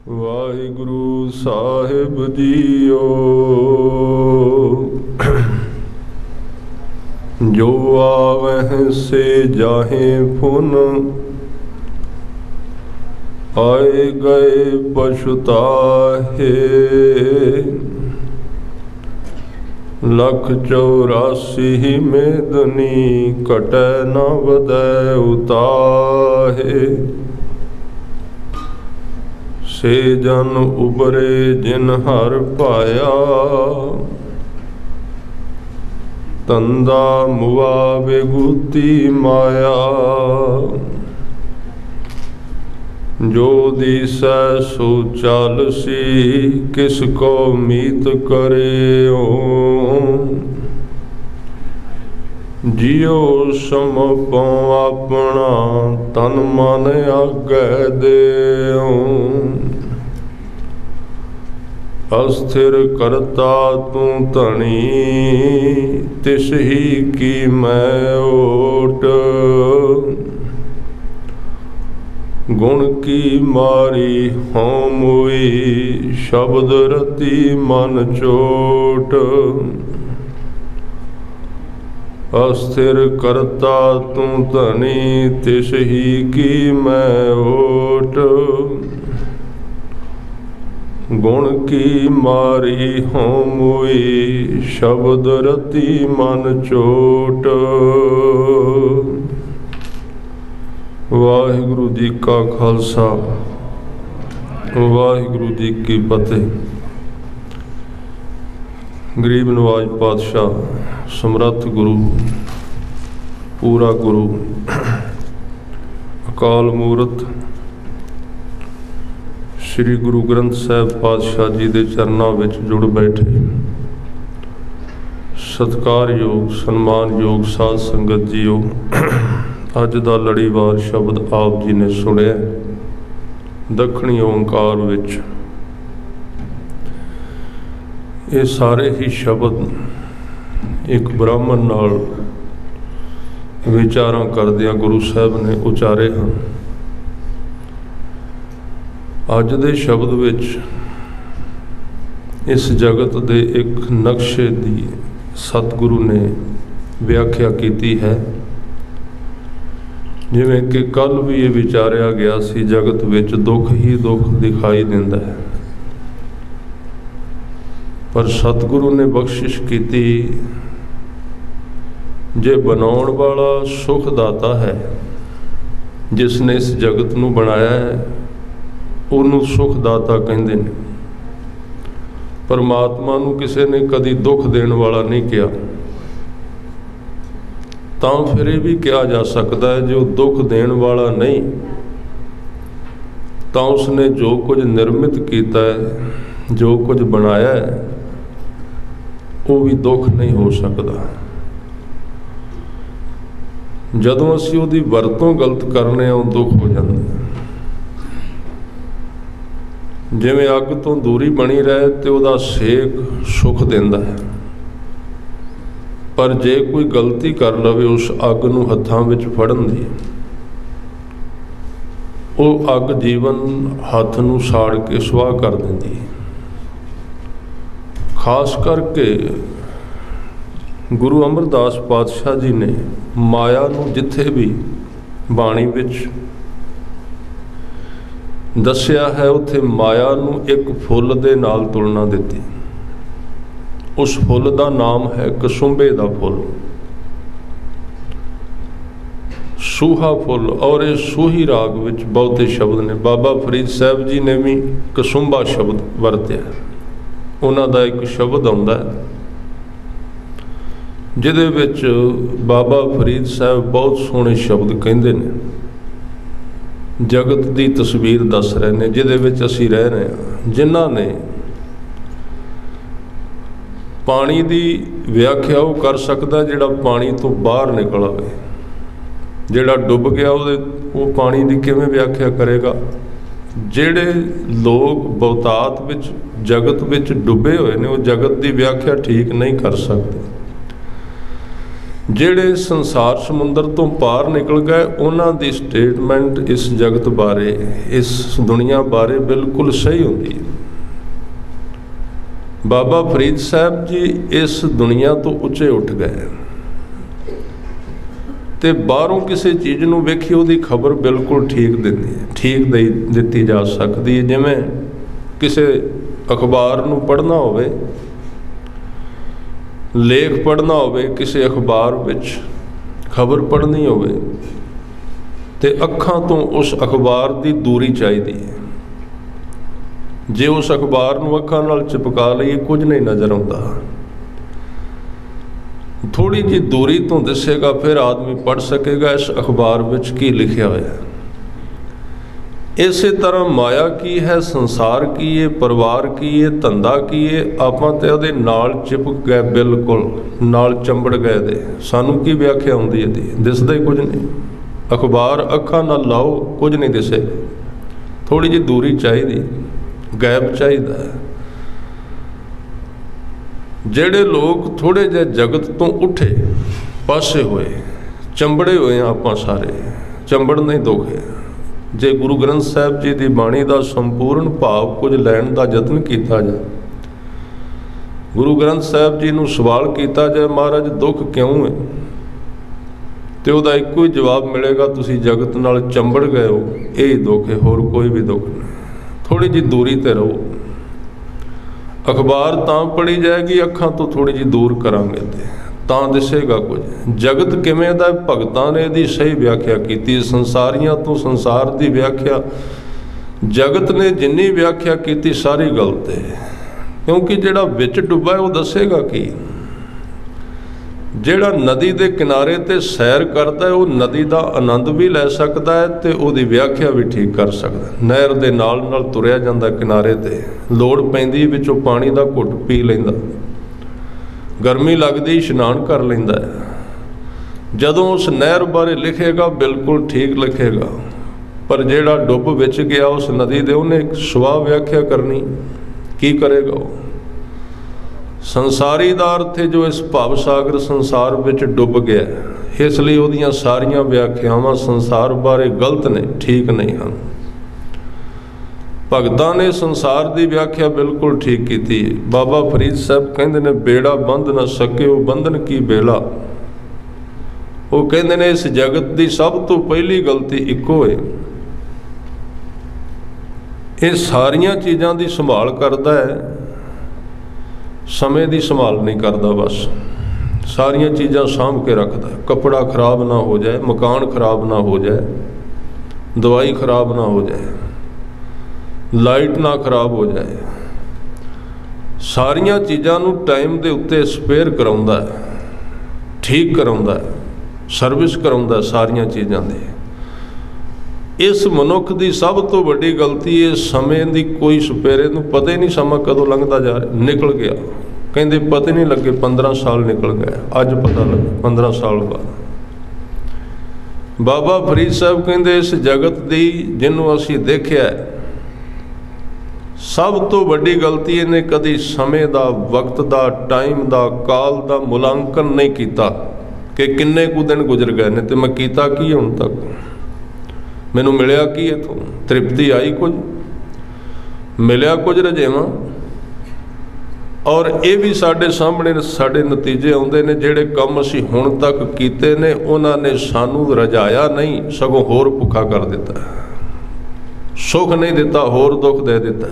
वाहिगुरु साहिब जीओ। जो आवह से जाहे फुन, आए गए पछुताहे। 184 मेदनी कटै न वदै उताहे। से जन उबरे जिन हर पाया, तंदा मुआ बेगूती माया। जो दिसै सो चालसी, किसको मीत करे ओ। जियो समपो अपना, तन मन आगे देओ। अस्थिर करता तू धनी, तिस ही की मैं ओट। गुण की मारी हों मुई, शब्द रति मन चोट। अस्थिर करता तू धनी, तिस ही की मैं ओट। गुण की मारी हों मुई, शब्द रति मन चोट। वाहिगुरु जी का खालसा, वाहिगुरु जी की फतेह। गरीब नवाज पातशाह, समर्थ गुरु, पूरा गुरु, अकाल मूरत श्री गुरु ग्रंथ साहिब पातशाह जी के चरणों में जुड़ बैठे सत्कारयोग सन्मानयोग साध संगत जीओ। अज का लड़ीवार शब्द आप जी ने सुनिया। दक्षिणी ओंकार विच ये सारे ही शब्द एक ब्राह्मण नाल विचारां करदियां गुरु साहब ने उचारे हैं। अज दे शब्द विच इस जगत दे एक नक्शे दी सतगुरु ने व्याख्या की है। जिवें कि कल भी ये विचारिया गया सी, जगत विच दुख ही दुख दिखाई दिंदा है, पर सतगुरु ने बख्शिश की, जे बनाउण वाला सुखदाता है, जिसने इस जगत नूं बनाया है, उन्होंने सुखदाता कहते हैं। परमात्मा नूं किसी ने कभी दुख देने वाला नहीं किया। तो फिर यह भी कहा जा सकता है जो दुख देने वाला नहीं, तो उसने जो कुछ निर्मित किया है, जो कुछ बनाया है, वो भी दुख नहीं हो सकता। जदों असीं उहदी वरतों गलत करने दुख हो जाता है। जिवें अग तो दूरी बनी रहे तो वह सेक सुख देंदा है, पर जे कोई गलती कर लवे उस अग नूं हत्थां विच फड़न दी, वो अग जीवन हथ नूं साड़ के सुआह कर देंदी। खास करके गुरु अमरदास पातशाह जी ने माया नूं जिथे भी बाणी विच दस्या है, उत्थे माया नूं एक फुल दे नाल तुलना दिती। उस फुल का नाम है कसुंबे का फुल, सूहा फुल। और ये सूही राग विच बहुते शब्द ने। बाबा फरीद साहब जी ने भी कसुंबा शब्द वरत्या। उन्हां दा एक शब्द आउंदा है जिहदे विच बाबा फरीद साहब बहुत सोहणे शब्द कहंदे ने। जगत की तस्वीर दस रहे हैं जिहदे विच असीं रह रहे हैं। जिन्हां ने पानी की व्याख्या वो कर सकता जिहड़ा पानी तो बाहर निकल आवे। जिहड़ा डुब गया वो पानी की किवें व्याख्या करेगा। जिहड़े लोग बहुतात विच जगत विच डुबे हुए ने, वो जगत की व्याख्या ठीक नहीं कर सकते। ਜਿਹੜੇ ਸੰਸਾਰ ਸਮੁੰਦਰ ਤੋਂ ਪਾਰ ਨਿਕਲ ਗਏ ਉਹਨਾਂ ਦੀ ਸਟੇਟਮੈਂਟ ਇਸ ਜਗਤ ਬਾਰੇ, ਇਸ ਦੁਨੀਆ ਬਾਰੇ ਬਿਲਕੁਲ ਸਹੀ ਹੁੰਦੀ ਹੈ। ਬਾਬਾ ਫਰੀਦ ਸਾਹਿਬ ਜੀ ਇਸ ਦੁਨੀਆ ਤੋਂ ਉੱਚੇ ਉੱਠ ਗਏ ਤੇ ਬਾਹਰੋਂ ਕਿਸੇ ਚੀਜ਼ ਨੂੰ ਵੇਖੀ ਉਹਦੀ ਖਬਰ ਬਿਲਕੁਲ ਠੀਕ ਦਿੱਤੀ ਜਾ ਸਕਦੀ ਹੈ। ਜਿਵੇਂ ਕਿਸੇ ਅਖਬਾਰ ਨੂੰ ਪੜ੍ਹਨਾ ਹੋਵੇ, ਲੇਖ ਪੜ੍ਹਨਾ ਹੋਵੇ, ਕਿਸੇ ਅਖਬਾਰ ਵਿੱਚ ਖਬਰ ਪੜ੍ਹਨੀ ਹੋਵੇ ਤੇ ਅੱਖਾਂ ਤੋਂ ਉਸ ਅਖਬਾਰ ਦੀ ਦੂਰੀ ਚਾਹੀਦੀ ਹੈ। ਜੇ ਉਸ ਅਖਬਾਰ ਨੂੰ ਅੱਖਾਂ ਨਾਲ ਚਿਪਕਾ ਲਈਏ ਕੁਝ ਨਹੀਂ ਨਜ਼ਰ ਆਉਂਦਾ, ਥੋੜ੍ਹੀ ਜਿਹੀ ਦੂਰੀ ਤੋਂ ਦਿਸੇਗਾ, ਫਿਰ ਆਦਮੀ ਪੜ੍ਹ ਸਕੇਗਾ ਇਸ ਅਖਬਾਰ ਵਿੱਚ ਕੀ ਲਿਖਿਆ ਹੋਇਆ। ਇਸੇ ਤਰ੍ਹਾਂ ਮਾਇਆ ਕੀ ਹੈ, ਸੰਸਾਰ ਕੀ ਹੈ, ਪਰਿਵਾਰ ਕੀ ਹੈ, ਧੰਦਾ ਕੀ ਹੈ, ਆਪਾਂ ਤੇ ਉਹਦੇ ਨਾਲ ਚਿਪਕ ਗਏ, ਬਿਲਕੁਲ ਨਾਲ ਚੰਬੜ ਗਏ ਦੇ। ਸਾਨੂੰ ਕੀ ਵਿਆਖਿਆ ਹੁੰਦੀ ਇਹਦੀ? ਦਿਸਦਾ ਹੀ ਕੁਝ ਨਹੀਂ। ਅਖਬਾਰ ਅੱਖਾਂ ਨਾਲ ਲਾਓ, ਕੁਝ ਨਹੀਂ ਦਿਸੇ। ਥੋੜ੍ਹੀ ਜਿਹੀ ਦੂਰੀ ਚਾਹੀਦੀ, ਗੈਪ ਚਾਹੀਦਾ ਹੈ। ਜਿਹੜੇ ਲੋਕ ਥੋੜ੍ਹੇ ਜਿਹੇ ਜਗਤ ਤੋਂ ਉੱਠੇ, ਪਾਸੇ ਹੋਏ, ਚੰਬੜੇ ਹੋਏ ਆ, ਆਪਾਂ ਸਾਰੇ ਚੰਬੜ ਨਹੀਂ ਦੋਖੇ। ਜੇ ਗੁਰੂ ਗ੍ਰੰਥ ਸਾਹਿਬ ਜੀ ਦੀ ਬਾਣੀ ਦਾ ਸੰਪੂਰਨ ਭਾਵ ਕੁਝ ਲੈਣ ਦਾ ਯਤਨ ਕੀਤਾ ਜਾਏ, ਗੁਰੂ ਗ੍ਰੰਥ ਸਾਹਿਬ ਜੀ ਨੂੰ ਸਵਾਲ ਕੀਤਾ ਜਾਏ ਮਹਾਰਾਜ ਦੁੱਖ ਕਿਉਂ ਹੈ, ਤੇ ਉਹਦਾ ਇੱਕੋ ਹੀ ਜਵਾਬ ਮਿਲੇਗਾ, ਤੁਸੀਂ ਜਗਤ ਨਾਲ ਚੰਬੜ ਗਏ ਹੋ, ਇਹ ਦੁੱਖ ਹੈ, ਹੋਰ ਕੋਈ ਵੀ ਦੁੱਖ ਨਹੀਂ। ਥੋੜ੍ਹੀ ਜਿਹੀ ਦੂਰੀ 'ਤੇ ਰਹੋ। ਅਖਬਾਰ ਤਾਂ ਪੜ੍ਹੀ ਜਾਏਗੀ, ਅੱਖਾਂ ਤੋਂ ਥੋੜ੍ਹੀ ਜਿਹੀ ਦੂਰ ਕਰਾਂਗੇ ਤੇ ਤਾਂ ਦਿਸੇਗਾ ਕੁਝ। ਜਗਤ ਕਿਵੇਂ ਦਾ, ਭਗਤਾਂ ਨੇ ਇਹਦੀ ਸਹੀ ਵਿਆਖਿਆ ਕੀਤੀ। ਸੰਸਾਰੀਆਂ ਤੋਂ ਸੰਸਾਰ ਦੀ ਵਿਆਖਿਆ, ਜਗਤ ਨੇ ਜਿੰਨੀ ਵਿਆਖਿਆ ਕੀਤੀ ਸਾਰੀ ਗਲਤ ਹੈ, ਕਿਉਂਕਿ ਜਿਹੜਾ ਵਿੱਚ ਡੁੱਬਾ ਉਹ ਦੱਸੇਗਾ ਕੀ। ਜਿਹੜਾ ਨਦੀ ਦੇ ਕਿਨਾਰੇ 'ਤੇ ਸੈਰ ਕਰਦਾ ਹੈ ਉਹ ਨਦੀ ਦਾ ਆਨੰਦ ਵੀ ਲੈ ਸਕਦਾ ਹੈ ਤੇ ਉਹਦੀ ਵਿਆਖਿਆ ਵੀ ਠੀਕ ਕਰ ਸਕਦਾ। ਨਹਿਰ ਦੇ ਨਾਲ ਨਾਲ ਤੁਰਿਆ ਜਾਂਦਾ ਕਿਨਾਰੇ 'ਤੇ, ਲੋੜ ਪੈਂਦੀ ਵਿੱਚੋਂ ਪਾਣੀ ਦਾ ਘੁੱਟ ਪੀ ਲੈਂਦਾ, ਗਰਮੀ ਲੱਗਦੀ ਇਸ਼ਨਾਨ ਕਰ ਲੈਂਦਾ ਹੈ। ਜਦੋਂ ਉਸ ਨਹਿਰ ਬਾਰੇ ਲਿਖੇਗਾ ਬਿਲਕੁਲ ਠੀਕ ਲਿਖੇਗਾ, ਪਰ ਜਿਹੜਾ ਡੁੱਬ ਵਿੱਚ ਗਿਆ ਉਸ ਨਦੀ ਦੇ, ਉਹਨੇ ਸਵਾ ਵਿਆਖਿਆ ਕਰਨੀ, ਕੀ ਕਰੇਗਾ ਉਹ? ਸੰਸਾਰੀ ਦਾ ਅਰਥ ਹੈ ਜੋ ਇਸ ਭਵ ਸਾਗਰ ਸੰਸਾਰ ਵਿੱਚ ਡੁੱਬ ਗਿਆ, ਇਸ ਲਈ ਉਹਦੀਆਂ ਸਾਰੀਆਂ ਵਿਆਖਿਆਵਾਂ ਸੰਸਾਰ ਬਾਰੇ ਗਲਤ ਨੇ, ਠੀਕ ਨਹੀਂ ਹਨ। ਭਗਤਾਂ ਨੇ ਸੰਸਾਰ ਦੀ ਵਿਆਖਿਆ ਬਿਲਕੁਲ ਠੀਕ ਕੀਤੀ ਹੈ। ਬਾਬਾ ਫਰੀਦ ਸਾਹਿਬ ਕਹਿੰਦੇ ਨੇ ਬੇੜਾ ਬੰਧ ਨਾ ਸਕਿਓ ਬੰਧਨ ਕੀ ਬੇਲਾ। ਉਹ ਕਹਿੰਦੇ ਨੇ ਇਸ ਜਗਤ ਦੀ ਸਭ ਤੋਂ ਪਹਿਲੀ ਗਲਤੀ ਇੱਕੋ ਹੈ, ਇਹ ਸਾਰੀਆਂ ਚੀਜ਼ਾਂ ਦੀ ਸੰਭਾਲ ਕਰਦਾ ਹੈ, ਸਮੇਂ ਦੀ ਸੰਭਾਲ ਨਹੀਂ ਕਰਦਾ। ਬਸ ਸਾਰੀਆਂ ਚੀਜ਼ਾਂ ਸਾਂਭ ਕੇ ਰੱਖਦਾ। ਕੱਪੜਾ ਖਰਾਬ ਨਾ ਹੋ ਜਾਏ, ਮਕਾਨ ਖਰਾਬ ਨਾ ਹੋ ਜਾਏ, ਦਵਾਈ ਖਰਾਬ ਨਾ ਹੋ ਜਾਏ, ਲਾਈਟ ਨਾ ਖਰਾਬ ਹੋ ਜਾਏ, ਸਾਰੀਆਂ ਚੀਜ਼ਾਂ ਨੂੰ ਟਾਈਮ ਦੇ ਉੱਤੇ ਸਪੇਅਰ ਕਰਾਉਂਦਾ ਹੈ, ਠੀਕ ਕਰਾਉਂਦਾ ਹੈ, ਸਰਵਿਸ ਕਰਾਉਂਦਾ ਸਾਰੀਆਂ ਚੀਜ਼ਾਂ ਦੀ। ਇਸ ਮਨੁੱਖ ਦੀ ਸਭ ਤੋਂ ਵੱਡੀ ਗਲਤੀ ਹੈ ਸਮੇਂ ਦੀ ਕੋਈ ਸਪੇਰੇ ਨੂੰ ਪਤਾ ਹੀ ਨਹੀਂ ਸਮਾਂ ਕਦੋਂ ਲੰਘਦਾ ਜਾ ਰਿਹਾ, ਨਿਕਲ ਗਿਆ। ਕਹਿੰਦੇ ਪਤਾ ਨਹੀਂ ਲੱਗੇ 15 ਸਾਲ ਨਿਕਲ ਗਏ, ਅੱਜ ਪਤਾ ਲੱਗਾ 15 ਸਾਲ ਬਾਅਦ। ਬਾਬਾ ਫਰੀਦ ਸਾਹਿਬ ਕਹਿੰਦੇ ਇਸ ਜਗਤ ਦੀ ਜਿਹਨੂੰ ਅਸੀਂ ਦੇਖਿਆ, ਸਭ ਤੋਂ ਵੱਡੀ ਗਲਤੀ ਇਹਨੇ ਕਦੀ ਸਮੇਂ ਦਾ, ਵਕਤ ਦਾ, ਟਾਈਮ ਦਾ, ਕਾਲ ਦਾ ਮੁਲਾਂਕਣ ਨਹੀਂ ਕੀਤਾ ਕਿ ਕਿੰਨੇ ਕੁ ਦਿਨ ਗੁਜ਼ਰ ਗਏ ਨੇ ਤੇ ਮੈਂ ਕੀਤਾ ਕੀ ਹੁਣ ਤੱਕ, ਮੈਨੂੰ ਮਿਲਿਆ ਕੀ ਇੱਥੋਂ, ਤ੍ਰਿਪਤੀ ਆਈ ਕੁਝ, ਮਿਲਿਆ ਕੁਝ ਰਜੇਵਾਂ। ਔਰ ਇਹ ਵੀ ਸਾਡੇ ਸਾਹਮਣੇ ਸਾਡੇ ਨਤੀਜੇ ਆਉਂਦੇ ਨੇ, ਜਿਹੜੇ ਕੰਮ ਅਸੀਂ ਹੁਣ ਤੱਕ ਕੀਤੇ ਨੇ ਉਹਨਾਂ ਨੇ ਸਾਨੂੰ ਰਜਾਇਆ ਨਹੀਂ, ਸਗੋਂ ਹੋਰ ਭੁੱਖਾ ਕਰ ਦਿੱਤਾ, ਸੁੱਖ ਨਹੀਂ ਦਿੱਤਾ, ਹੋਰ ਦੁੱਖ ਦੇ ਦਿੱਤਾ।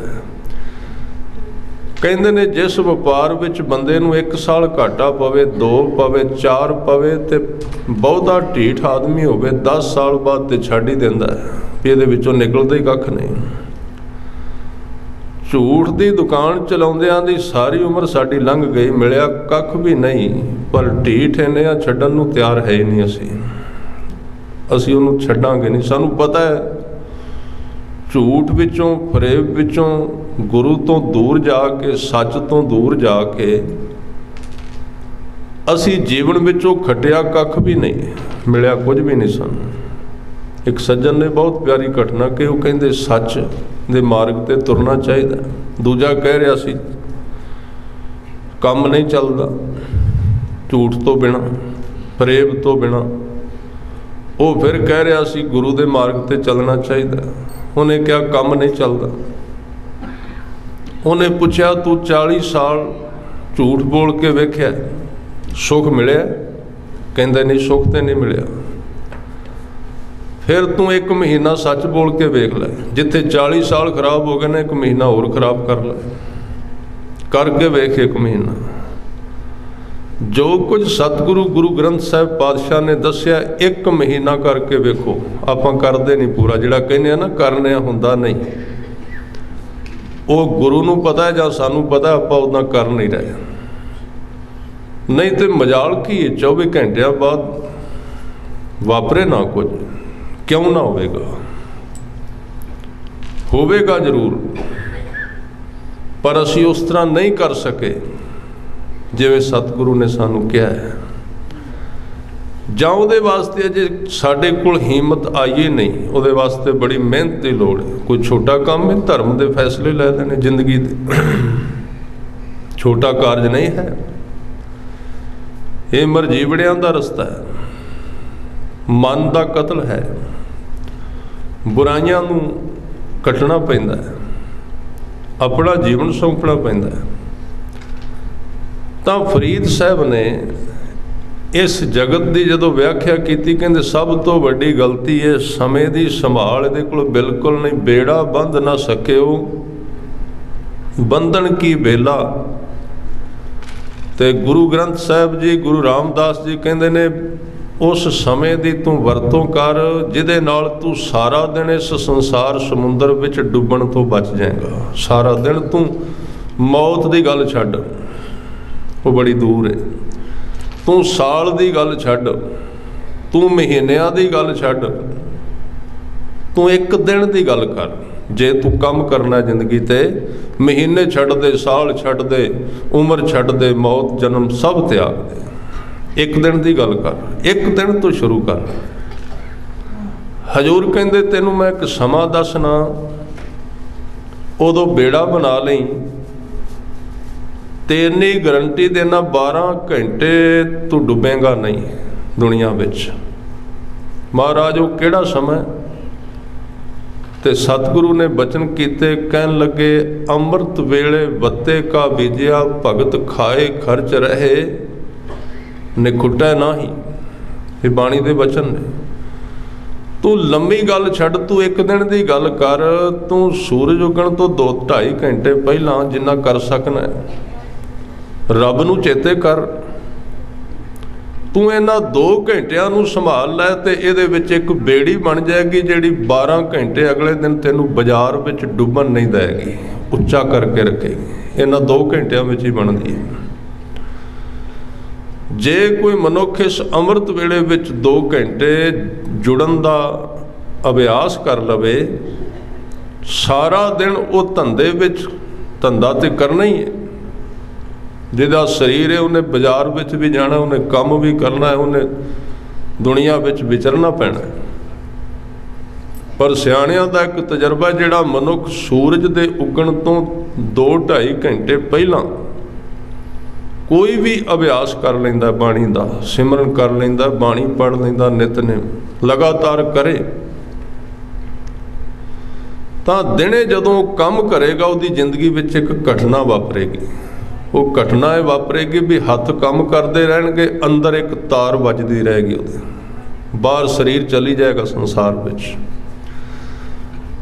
ਕਹਿੰਦੇ ਨੇ ਜਿਸ ਵਪਾਰ ਵਿੱਚ ਬੰਦੇ ਨੂੰ 1 ਸਾਲ ਘਾਟਾ ਪਵੇ, 2 ਪਵੇ, 4 ਪਵੇ ਤੇ ਬਹੁਤਾ ਢੀਠ ਆਦਮੀ ਹੋਵੇ 10 ਸਾਲ ਬਾਅਦ ਤੇ ਛੱਡ ਹੀ ਦਿੰਦਾ ਵੀ ਇਹਦੇ ਵਿੱਚੋਂ ਨਿਕਲਦਾ ਹੀ ਕੱਖ ਨਹੀਂ। ਝੂਠ ਦੀ ਦੁਕਾਨ ਚਲਾਉਂਦਿਆਂ ਦੀ ਸਾਰੀ ਉਮਰ ਸਾਡੀ ਲੰਘ ਗਈ, ਮਿਲਿਆ ਕੱਖ ਵੀ ਨਹੀਂ, ਪਰ ਢੀਠ ਇੰਨੇ ਆ ਛੱਡਣ ਨੂੰ ਤਿਆਰ ਹੈ ਹੀ ਨਹੀਂ। ਅਸੀਂ ਉਹਨੂੰ ਛੱਡਾਂਗੇ ਨਹੀਂ। ਸਾਨੂੰ ਪਤਾ ਹੈ ਝੂਠ ਵਿੱਚੋਂ, ਫਰੇਬ ਵਿੱਚੋਂ, ਗੁਰੂ ਤੋਂ ਦੂਰ ਜਾ ਕੇ, ਸੱਚ ਤੋਂ ਦੂਰ ਜਾ ਕੇ ਅਸੀਂ ਜੀਵਨ ਵਿੱਚੋਂ ਖੱਟਿਆ ਕੱਖ ਵੀ ਨਹੀਂ, ਮਿਲਿਆ ਕੁਝ ਵੀ ਨਹੀਂ ਸਾਨੂੰ। ਇੱਕ ਸੱਜਣ ਨੇ ਬਹੁਤ ਪਿਆਰੀ ਘਟਨਾ ਕਿ ਉਹ ਕਹਿੰਦੇ ਸੱਚ ਦੇ ਮਾਰਗ ਤੇ ਤੁਰਨਾ ਚਾਹੀਦਾ। ਦੂਜਾ ਕਹਿ ਰਿਹਾ ਸੀ ਕੰਮ ਨਹੀਂ ਚੱਲਦਾ ਝੂਠ ਤੋਂ ਬਿਨਾਂ, फरेब तो बिना। वो फिर कह रहा सी गुरु के मार्ग ते चलना चाहिए। उन्हें क्या काम नहीं चलता। उन्हें पूछा तू 40 साल झूठ बोल के वेख्या, सुख मिले? कहंदा नहीं, सुख तो नहीं मिले। फिर तू 1 महीना सच बोल के वेख लै, जिथे 40 साल खराब हो गए ना 1 महीना होर खराब कर लै, करके वेख 1 महीना। जो कुछ सतगुरु गुरु ग्रंथ साहिब पातशाह ने दसिया 1 महीना करके वेखो। आपां करदे नहीं पूरा, जिहड़ा कहने ना करने हुंदा नहीं। वो गुरु नूं पता है जां सानूं पता, आपां उदां कर नहीं रहे। नहीं तो मजाल की 24 घंटिया बाद वापरे ना कुछ, क्यों ना होवेगा जरूर, पर असी उस तरह नहीं कर सके जिवें सतगुरु ने सानू कहा है। जां उहदे वास्ते अजे साडे कोल हिम्मत आई नहीं, उहदे वास्ते बड़ी मेहनत की लोड़ है। कोई छोटा काम है, धर्म के फैसले लै देने जिंदगी दे, छोटा कारज नहीं है। ये मरजीवड़ियां दा रस्ता है, मन का कतल है, बुराइयां नूं कटना पैंदा है, अपना जीवन सौंपना पैंदा है। तां फरीद साहब ने इस जगत की जदों व्याख्या की, कहते सब तो वड्डी गलती है समय की संभाल इहदे कोल बिल्कुल नहीं। बेड़ा बंध ना सकिओ बंधन की बेला। ते गुरु ग्रंथ साहिब जी, गुरु रामदास जी कहते ने उस समय की तू वरतों कर जिहदे नाल तू सारा दिन इस संसार समुंदर विच डुबण तो बच जाएगा। सारा दिन तू मौत की गल छड्ड, वो बड़ी दूर है। तू साल की गल छड्ड, तू महीनिਆਂ की गल छड्ड, तू 1 दिन की गल कर। जे तू कम करना जिंदगी ते महीने छड्ड दे, साल छड्ड दे, उम्र छड्ड दे, मौत जन्म सब त्याग दे। 1 दिन की गल कर, 1 दिन तो शुरू कर। हजूर कहंदे तेनू मैं एक समा दसना, उदों बेड़ा बना लई ते इन्नी गारंटी देना 12 घंटे तू डुबेगा नहीं दुनिया विच। महाराज वो किहड़ा समय? ते सतगुरु ने बचन कीते, कहन लगे अमृत वेले बत्ते का बीजिया, भगत खाए खर्च रहे निखुटा नाही। ये बाणी दे बचन ने। तू लंबी गल छड्ड, तू 1 दिन की गल कर। तू सूरज उगण तो 2-2.5 घंटे पहला जिन्ना कर सकना है रब नूं चेते कर। तू इन्हां 2 घंटिया नूं संभाल लै ते इहदे विच एक बेड़ी बन जाएगी जिहड़ी 12 घंटे अगले दिन तेनू बाजार विच डुबन नहीं देगी, उच्चा करके रखेगी। इन्हां 2 घंटिया विच ही बनदी है। जे कोई मनुख इस अमृत वेले विच 2 घंटे जुड़न का अभ्यास कर लवे, सारा दिन वो धंधे विच, धंधा तो करना ही है। जिहदा शरीर है उन्हें बाजार विच भी जाना, उन्हें काम भी करना है, उन्हें दुनिया विच विचरना पैना है। पर सियाणियां दा एक तजर्बा, जिहड़ा मनुख सूरज के उगण तो 2-2.5 घंटे पहला कोई भी अभ्यास कर लैंदा, बाणी दा सिमरन कर लैंदा, बाणी पढ़ लैंदा, नितनेम लगातार करे, तां दिने जदों काम करेगा उहदी जिंदगी विच एक घटना वापरेगी। वो घटना ये वापरेगी भी हाथ काम करते रहणगे, अंदर एक तार वजदी रहेगी, उहदे बाहर शरीर चली जाएगा संसार विच।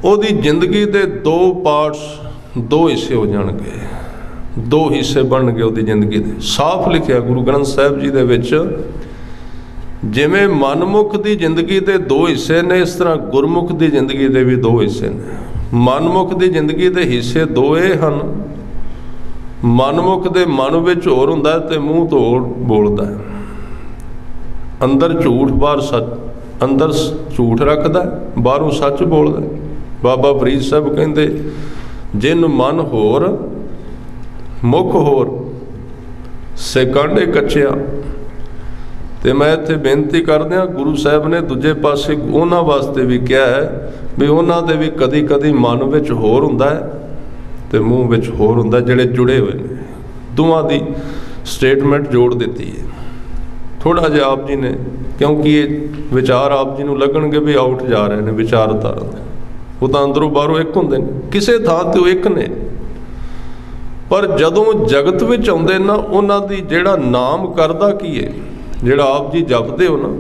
उहदी जिंदगी के 2 पार्ट्स, 2 हिस्से हो जाणगे, 2 हिस्से बनणगे उहदी जिंदगी दे। साफ लिखिया गुरु ग्रंथ साहिब जी दे विच, जिवें मनमुख की जिंदगी के 2 हिस्से ने, इस तरह गुरमुख की जिंदगी के भी 2 हिस्से ने। मनमुख की जिंदगी के हिस्से 2 ये हैं, मनमुख दे मन विच होर हुंदा है ते मूँह तो होर बोलदा है। अंदर झूठ, बाहर सच, अंदर झूठ रखदा है, बाहरों सच बोलदा है। बाबा फरीद साहब कहंदे जिन मन होर मुख होर से कांडे कच्चिया। तो मैं इत्थे बेनती करदिया, गुरु साहब ने दूजे पासे उन्हां वास्ते भी कहा है भी उन्हां दे भी कदी कदी मन विच होर हुंदा है ते मूँह विच होर हुंदा, जिहड़े जुड़े हुए ने। दोवां दी स्टेटमेंट जोड़ दी है। थोड़ा जिहा आप जी ने, क्योंकि ये विचार आप जी नूं लगणगे भी आउट जा रहे हैं विचारधारा दे, वो तो अंदरों बाहरों एक हुंदे ने, किसी थां ते एक ने, पर जदों जगत विच आउंदे ना उन्हां दी जिहड़ा नाम करदा की है, जिहड़ा आप जी जपदे हो ना,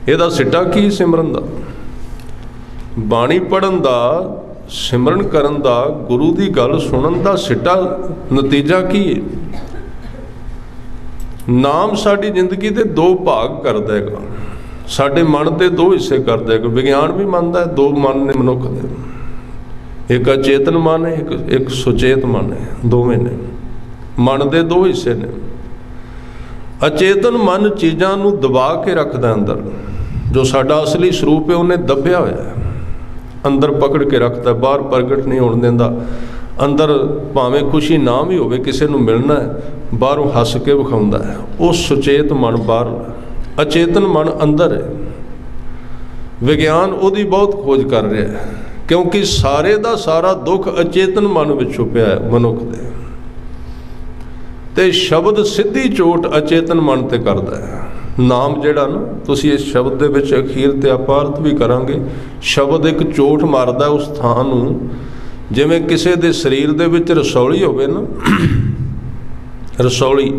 इहदा सिट्टा की सिमरन दा, बाणी पढ़न दा, सिमरन करन दा, गुरु दी गल सुनन दा सिट्टा नतीजा की है? नाम साडी जिंदगी दे दो भाग कर देगा, साडे मन के दो हिस्से कर देगा। विज्ञान भी मानता है दो मन ने मनुख दे, एक अचेतन मन है, एक सुचेत मन है, दोवें ने मन के दो हिस्से ने। अचेतन मन चीज़ां नूं दबा के रखदा अंदर, जो साडा असली स्वरूप है उन्हें दबिया होया है, अंदर पकड़ के रखता, बाहर प्रगट नहीं होने देंदा। अंदर भावें खुशी ना भी होवे, किसी नूं मिलना है, बाहरों हस के विखाउंदा है, वो सुचेत मन बाहर, अचेतन मन अंदर है। विज्ञान उहदी बहुत खोज कर रहा है, क्योंकि सारे दा सारा दुख अचेतन मन विच छुपिया है मनुख दे, ते शब्द सीधी चोट अचेतन मन ते करदा है। नाम जिहड़ा ना, तुसीं इस शब्द दे विच अखीर ते आपां अर्थ भी करांगे, शब्द एक चोट मारदा उस थां नूं, जिवें किसी दे शरीर दे विच रसौली होवे ना, रसौली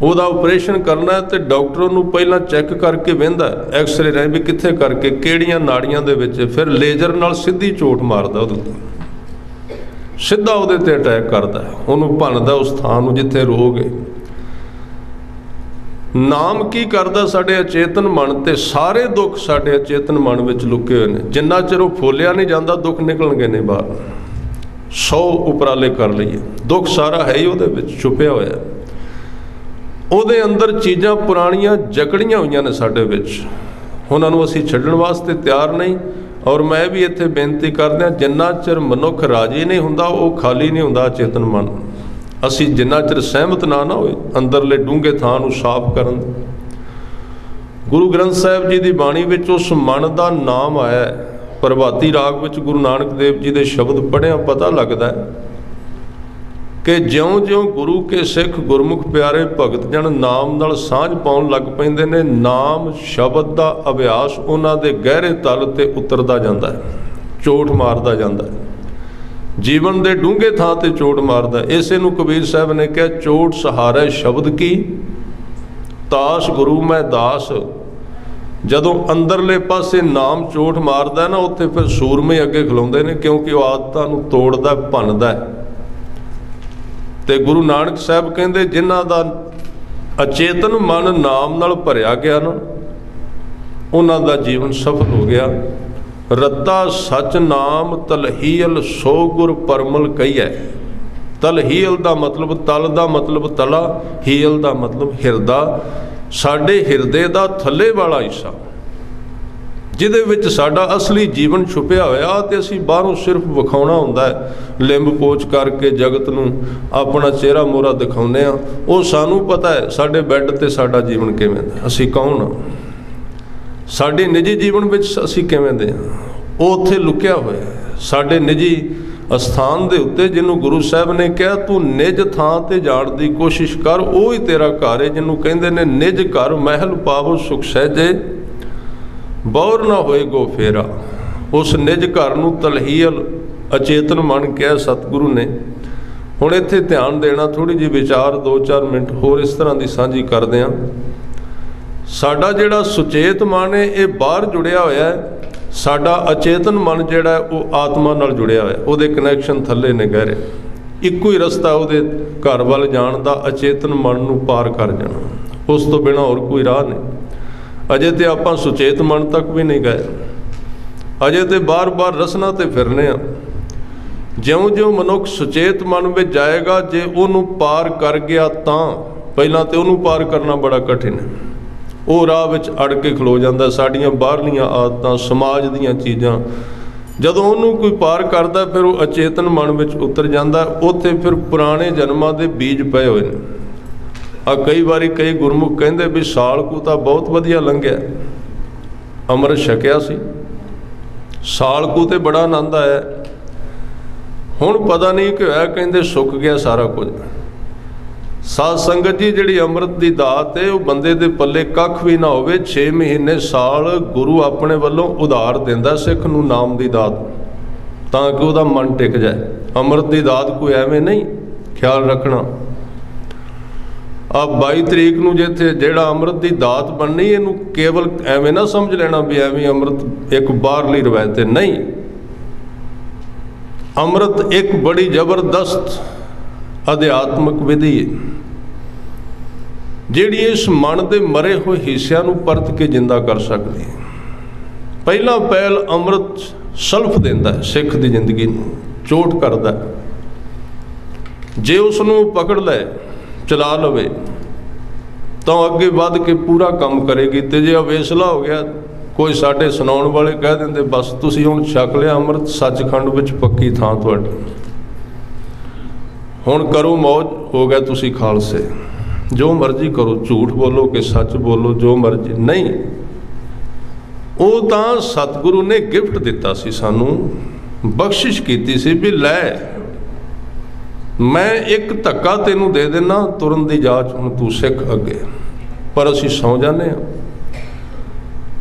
ਉਹਦਾ ऑपरेशन करना है तो डॉक्टर ਉਹਨੂੰ ਪਹਿਲਾਂ चैक करके ਵਹਿੰਦਾ, एक्सरे ਰਾਹੀਂ भी कित्थे करके ਕਿਹੜੀਆਂ ਨਾੜੀਆਂ ਦੇ ਵਿੱਚ, फिर लेजर ਨਾਲ ਸਿੱਧੀ ਚੋਟ ਮਾਰਦਾ, ਉਹਦੇ ਉੱਤੇ ਸਿੱਧਾ ਉਹਦੇ ਤੇ ਅਟੈਕ ਕਰਦਾ, ਉਹਨੂੰ ਭੰਨਦਾ ਉਸ ਥਾਂ ਨੂੰ ਜਿੱਥੇ ਰੋਗ ਹੈ। ਨਾਮ ਕੀ ਕਰਦਾ? ਸਾਡੇ ਅਚੇਤਨ ਮਨ ਤੇ ਸਾਰੇ ਦੁੱਖ ਸਾਡੇ ਅਚੇਤਨ ਮਨ ਵਿੱਚ ਲੁਕੇ ਹੋਏ ਨੇ, ਜਿੰਨਾ ਚਿਰ ਉਹ ਫੋਲਿਆ ਨਹੀਂ ਜਾਂਦਾ ਦੁੱਖ ਨਿਕਲਣਗੇ ਨਹੀਂ ਬਾਹਰ। 100 ਉਪਰਾਲੇ ਕਰ ਲਈਏ, ਦੁੱਖ ਸਾਰਾ ਹੈ ਹੀ ਉਹਦੇ ਵਿੱਚ ਛੁਪਿਆ ਹੋਇਆ। ਉਹਦੇ ਅੰਦਰ ਚੀਜ਼ਾਂ ਪੁਰਾਣੀਆਂ ਜਕੜੀਆਂ ਹੋਈਆਂ ਨੇ ਸਾਡੇ ਵਿੱਚ, ਉਹਨਾਂ ਨੂੰ ਅਸੀਂ ਛੱਡਣ ਵਾਸਤੇ ਤਿਆਰ ਨਹੀਂ। ਔਰ ਮੈਂ ਵੀ ਇੱਥੇ ਬੇਨਤੀ ਕਰਦਿਆਂ, ਜਿੰਨਾ ਚਿਰ ਮਨੁੱਖ ਰਾਜੀ ਨਹੀਂ ਹੁੰਦਾ ਉਹ ਖਾਲੀ ਨਹੀਂ ਹੁੰਦਾ ਚੇਤਨ ਮਨ। ਅਸੀਂ ਜਿੰਨਾ ਚਿਰ ਸਹਿਮਤ ਨਾ ਹੋਏ ਅੰਦਰਲੇ ਡੂੰਘੇ ਥਾਂ ਨੂੰ ਸਾਫ਼ ਕਰਨ। ਗੁਰੂ ਗ੍ਰੰਥ ਸਾਹਿਬ ਜੀ ਦੀ ਬਾਣੀ ਵਿੱਚ ਉਸ ਮਨ ਦਾ ਨਾਮ ਆਇਆ ਹੈ। ਪ੍ਰਭਾਤੀ ਰਾਗ ਵਿੱਚ ਗੁਰੂ ਨਾਨਕ ਦੇਵ ਜੀ ਦੇ ਸ਼ਬਦ ਪੜ੍ਹਿਆ ਪਤਾ ਲੱਗਦਾ ਹੈ कि ज्यों-ज्यों गुरु के सिख गुरमुख प्यारे भगत जन नाम नाल सांझ पाउण लग पैंदे ने, नाम शब्द का अभ्यास उन्हां दे गहरे तल ते उतरदा जांदा है, चोट मारदा जांदा है, जीवन दे डूंघे थां ते चोट मारदा। इसे नूं कबीर साहब ने कहा, चोट सहारे शब्द की, ताश गुरु मैं दास। जदों अंदरले पासे नाम चोट मारदा ना, उत्थे फिर सूरमे अगे खलोंदे ने, क्योंकि वो आदतां नूं तोड़दा भन्नदा है। ते गुरु नानक साहब कहते, जिन्हां दा अचेतन मन नाम नाल भरिया गया ना, उन्हां दा जीवन सफल हो गया। रत्ता सच नाम तलहील सो गुर परमल कही है। तलहील दा मतलब तल दा मतलब तला, हील दा मतलब हिरदा, साडे हिरदे दा थल्ले वाला हिस्सा जिहदे विच साडा असली जीवन छुपिया होया, ते असीं बाहरों सिर्फ विखाउणा हुंदा है, लिंब पोच करके जगत नूं अपना चेहरा मोहरा दिखाउने आ। वो सानूं पता है साडे बैड ते साडा जीवन किवें दा, असीं कौन आ, साडे निजी जीवन विच असीं किवें दे आ, वो उत्थे लुकिया होया है। साडे निजी अस्थान दे उत्ते जिन्हों गुरु साहब ने कहा, तू निज थां ते जाण दी कोशिश कर, वो ही तेरा घर है। जिन्हों कहिंदे ने निज घर महल पावो सुख सहजे, बौर ना होए गो फेरा। उस निज घर नूं तलहील अचेतन मन कहा सतगुरु ने। हुण इत्थे ध्यान देना, थोड़ी जी विचार 2-4 मिनट होर इस तरह की साझी करदे हां। साडा जिहड़ा सुचेत मन है ये बाहर जुड़िया होया है, साडा अचेतन मन जिहड़ा है वो आत्मा नाल जुड़िया होया, उहदे कनैक्शन थल्ले ने गहरे। इक्को ही रस्ता उहदे घर वाल जाण दा, अचेतन मन नूं पार कर जाना, उस तो बिना होर कोई राह नहीं। अजे तो आपां सुचेत मन तक भी नहीं गए, अजे तो बार बार रसना ते फिरने आ। ज्यों ज्यों मनुख सुचेत मन में जाएगा, जे उन्हों पार कर गया तां, पहलां तो उन्हों पार करना बड़ा कठिन है, वो राह विच अड़ के खलो जांदा। साड़ियां बाहरलियां आदतां, समाज दीयां चीज़ां, जदों उन्हों कोई पार करदा, फिर वो अचेतन मन विच उतर जांदा। उत्थे फिर पुराने जन्मां दे बीज पए होए ने। कई बारी कई गुरमुख कहते भी साल को तो बहुत वधिया लंघिया, अमृत छकिया सी, साल को तो बड़ा आनंद आया, हुण पता नहीं कि होया, कहते सुक गया सारा कुछ। साध संगत जी जिहड़ी अमृत की दात है वो बंदे दे पल्ले कख भी ना होवे 6 महीने साल गुरु अपने वालों उधार देंदा सिख नूं नाम की दात तां कि उहदा मन टिक जाए। अमृत की दात कोई एवें नहीं, ख्याल रखना। अब 22 तरीक नूं जिथे जिहड़ा अमृत की दात बननी इहनूं केवल एवें ना समझ लेना भी एवें अमृत एक बाहरली रवायत है, नहीं। अमृत एक बड़ी जबरदस्त अध्यात्मक विधि है जिहड़ी इस मन के मरे हुए हिस्सिਆਂ ਨੂੰ परत के जिंदा कर सकती है। पहला पहल अमृत सल्फ देंदा है, सिख की जिंदगी नूं चोट करदा है। जे उसनूं पकड़ लै चला लवे तो अगे वध के पूरा काम करेगी। तो जे अवेसला हो गया कोई साडे सुनाउण वाले कह देंदे बस तुसीं हुण छक लिया अमृत, सचखंड विच पक्की थां तुहाडी, हुण करो मौज, हो गया तुसीं खालसे, जो मर्जी करो, झूठ बोलो कि सच बोलो, जो मर्जी नहीं। वो तो सतगुरु ने गिफ्ट दिता सी, सानू बख्शिश कीती सी भी लै मैं एक धक्का तेनू दे देना तुरन दी जाच हुण तू सिख अगे। पर असीं सौ जाने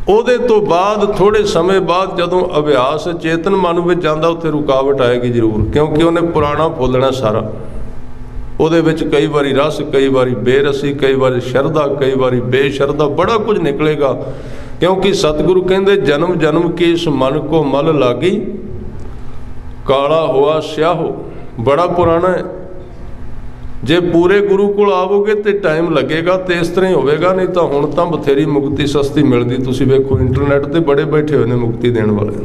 ਉਹਦੇ तो बाद थोड़े समय बाद जदों अभ्यास चेतन मन में जाता उत्थे रुकावट आएगी जरूर, क्योंकि उन्हें पुराना फुलना सारा। ਉਹਦੇ ਵਿੱਚ कई बारी रस, कई बारी बेरसी, कई बारी शरधा, कई बारी बेशरधा, बड़ा कुछ निकलेगा। क्योंकि सतगुरु कहते जन्म जन्म की इस मन को मल लागी, काला हुआ स्याहो, बड़ा पुराना है। जे पूरे गुरु को आवोगे तो टाइम लगेगा, तो इस तरह ही होगा। नहीं तो हुण तां बथेरी मुक्ति सस्ती मिलती। तुसीं वेखो इंटरनेट ते बड़े बैठे हुए ने मुक्ति देने वाले,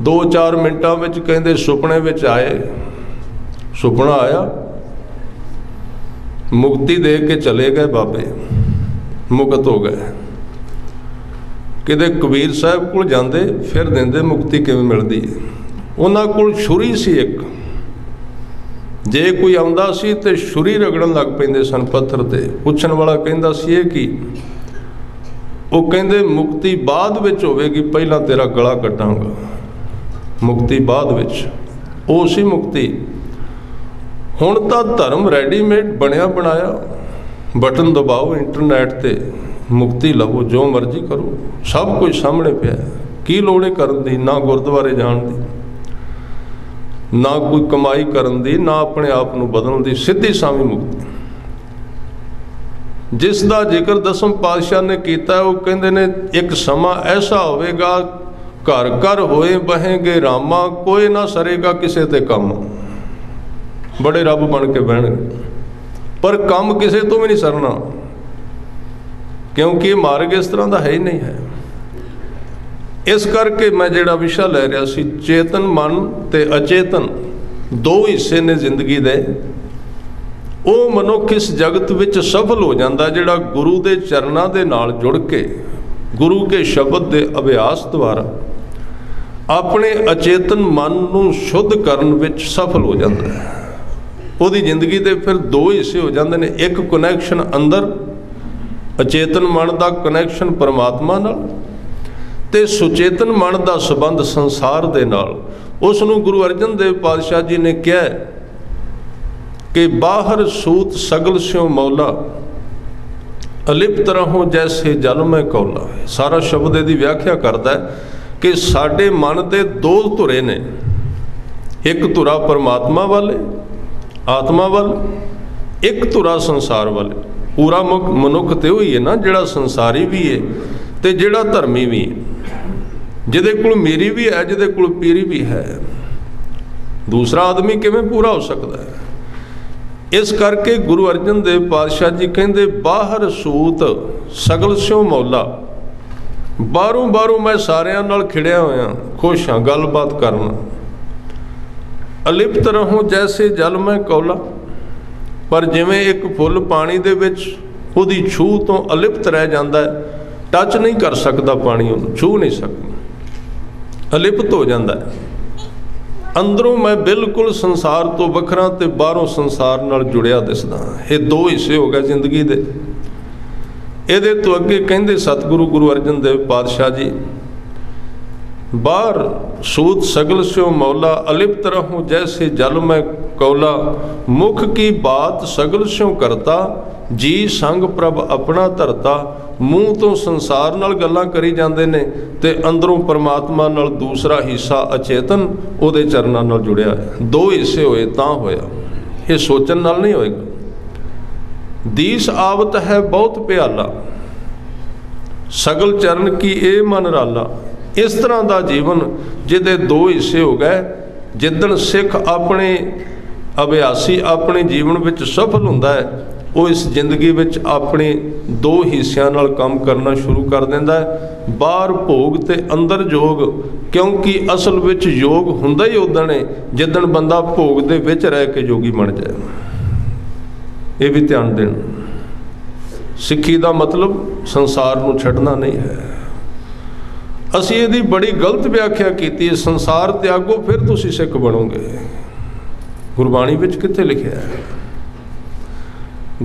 2-4 मिनटां विच कहंदे सुपने विच आए, सुपना आया, मुक्ति दे के चले गए बाबे, मुक्त हो गए। किते कबीर साहब कोल जांदे फिर देंदे मुक्ति किवें मिलदी है। उन्हां कोल छुरी सी एक, जे कोई आउंदा सी ते छुरी रगड़न लग पैंदे सन पत्थर ते। पुछण वाला कहंदा सी कि वो कहंदे मुक्ति बाद विच होवेगी, पहला तेरा गला कटांगा, मुक्ति बाद विच। वो सी मुक्ति। हुण तां धर्म रेडीमेड बनिया बनाया, बटन दबाओ इंटरनेट ते मुक्ति लवो, जो मर्जी करो, सब कुछ सामने पिया है। की लोड़ है करन दी, ना गुरुद्वारे जाण दी, ना कोई कमाई करन दी, ना अपने आप नूं बदलण दी, सीधी सावी मुक्ति। जिस दा जिक्र 10वें पातशाह ने कीता, वो कहंदे ने एक समा ऐसा होवेगा, घर घर होए बहेंगे रामा, कोई ना सरेगा किसे ते कम। बड़े रब बन के बहणगे पर कम किसी तो भी नहीं सरना, क्योंकि ये मार्ग इस तरह का है ही नहीं है। इस करके मैं जिहड़ा विशा लै रहा सी, चेतन मन ते अचेतन दो हिस्से ने जिंदगी दे। वो मनुख इस जगत विच सफल हो जाता जिहड़ा गुरु के चरणों के नाल जुड़ के गुरु के शब्द के अभ्यास द्वारा अपने अचेतन मन नूं शुद्ध करन विच सफल हो जाता है। ਉਹਦੀ ਜ਼ਿੰਦਗੀ ਦੇ ਫਿਰ 2 ਹਿੱਸੇ ਹੋ ਜਾਂਦੇ ਨੇ, ਇੱਕ ਕਨੈਕਸ਼ਨ ਅੰਦਰ ਅਚੇਤਨ ਮਨ ਦਾ ਕਨੈਕਸ਼ਨ ਪਰਮਾਤਮਾ ਨਾਲ, ਤੇ ਸੁਚੇਤਨ ਮਨ ਦਾ ਸੰਬੰਧ ਸੰਸਾਰ ਦੇ ਨਾਲ। ਉਸ ਨੂੰ ਗੁਰੂ ਅਰਜਨ ਦੇਵ ਪਾਤਸ਼ਾਹ ਜੀ ਨੇ ਕਿਹਾ ਕਿ ਬਾਹਰ ਸੂਤ ਸਗਲ ਸਿਉ ਮੌਲਾ, ਅਲਿਪਤ ਰਹੋ ਜੈਸੇ ਜਲ ਮੈਂ ਕੌਲਾ। ਸਾਰਾ ਸ਼ਬਦ ਇਹਦੀ ਵਿਆਖਿਆ ਕਰਦਾ ਕਿ ਸਾਡੇ ਮਨ ਦੇ 2 ਧੁਰੇ ਨੇ, ਇੱਕ ਧੁਰਾ ਪਰਮਾਤਮਾ ਵਾਲੇ आत्मा वाल, एक धुरा संसार वाले। पूरा मनुख तो वही है ना जिहड़ा संसारी भी है तो जिहड़ा धर्मी भी है, जिहदे कोल मेरी भी है, जिहदे कोल पीरी भी है। दूसरा आदमी किवें पूरा हो सकता है। इस करके गुरु अर्जन देव पातशाह जी कहते बाहर सूत सगल सिओ मौला, बाहरों बाहरों मैं सारियां नाल खिड़िया होया, खुश हाँ, गलबात करना। अलिप्त रहो जैसे जल मैं कौला, पर जिवें एक फुल पानी दे विच उहदी छूह तो अलिप्त रह जाता है, टच नहीं कर सकता पानी, उहनूं छूह नहीं सकता, अलिप्त हो जाता है। अंदरों मैं बिल्कुल संसार तो वखरा ते बाहरों संसार नाल जुड़िया दिसदा। ये 2 हिस्से हो गए जिंदगी दे। इहदे तो अगे कहंदे सतगुरु गुरु अर्जन देव पातशाह जी, बार सूत सगल स्यो मौला, अलिप्त रहूं जैसे जल में कौला। मुख की बात सगल स्यो करता, जी संग प्रभ अपना धरता। मूँह तो संसार नाल गल्लां करी जांदे ने ते अंदरों परमात्मा नाल दूसरा हिस्सा अचेतन उहदे चरनां नाल जुड़िया है। दो हिस्से होए तां होया, ये सोचण नाल नहीं होएगा। दीस आवत है बहुत प्याला, सगल चरण की ए मन राला। इस तरह का जीवन जिहदे दो हिस्से हो गए, जिदन सिख अपने अभ्यासी अपने जीवन में सफल हुंदा है, वो इस जिंदगी में अपने दो हिस्सों नाल काम करना शुरू कर देंदा है। बाहर भोग ते अंदर जोग, क्योंकि असल विच योग हुंदा ही उदण है जिदन बंदा भोग दे विच रह के जोगी बन जाए। ये भी ध्यान देना, सिक्खी का मतलब संसार नूं छड्डना नहीं है। असीं इहदी बड़ी गलत व्याख्या की, संसार त्यागो फिर तुसीं सिख बनोगे। गुरबाणी विच कित्थे लिखिया है?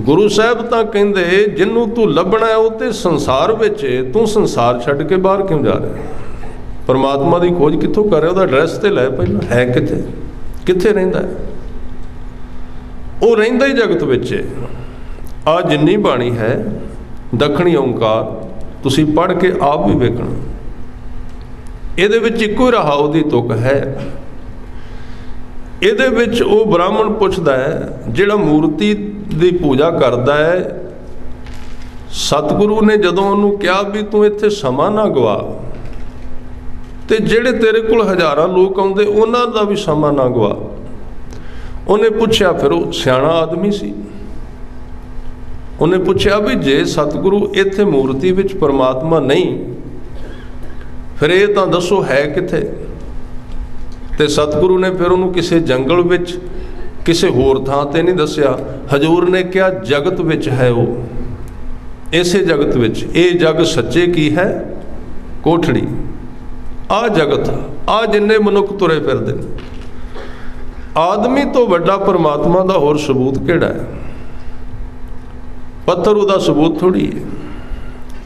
गुरु साहब तां कहिंदे जिन्नू तू लभना है वो तो संसार विच, तू संसार छड्ड के बाहर क्यों जा रहा है? परमात्मा की खोज कित्थों कर रहा? एड्रैस तो लै पहला, है कित्थे, कित्थे रहिंदा है? वो रहिंदा ही जगत विच। आ जिन्नी बाणी है दखणी ओंकार, तुसीं पढ़ के आप भी वेखना, ਇਹਦੇ ਵਿੱਚ ਇੱਕੋ ਹੀ ਰਹਾਉ ਦੀ ਤੁਕ ਹੈ। ਇਹਦੇ ਵਿੱਚ ਉਹ ਬ੍ਰਾਹਮਣ ਪੁੱਛਦਾ ਹੈ ਜਿਹੜਾ ਮੂਰਤੀ ਦੀ ਪੂਜਾ ਕਰਦਾ ਹੈ, ਸਤਿਗੁਰੂ ਨੇ ਜਦੋਂ ਉਹਨੂੰ ਕਿਹਾ ਵੀ ਤੂੰ ਇੱਥੇ ਸਮਾਂ ਨਾ ਗਵਾ, ਤੇ ਜਿਹੜੇ ਤੇਰੇ ਕੋਲ ਹਜ਼ਾਰਾਂ ਲੋਕ ਆਉਂਦੇ ਉਹਨਾਂ ਦਾ ਵੀ ਸਮਾਂ ਨਾ ਗਵਾ। ਉਹਨੇ ਪੁੱਛਿਆ, ਫਿਰ ਉਹ ਸਿਆਣਾ ਆਦਮੀ ਸੀ, ਉਹਨੇ ਪੁੱਛਿਆ ਵੀ ਜੇ ਸਤਿਗੁਰੂ ਇੱਥੇ ਮੂਰਤੀ ਵਿੱਚ ਪਰਮਾਤਮਾ ਨਹੀਂ, फिर ये तो दसो है कित्थे? ते सतगुरु ने फिर उन्होंने किसी जंगल विच किसी होर थां ते नहीं दसिया। हजूर ने क्या जगत विच है, वो इसे जगत विच, ये जग सच्चे की है कोठड़ी। आ जगत आ जिन्ने मनुख तुरे फिरदे, आदमी तो वड्डा परमात्मा का होर सबूत किहड़ा है? पत्थर उहदा सबूत थोड़ी है,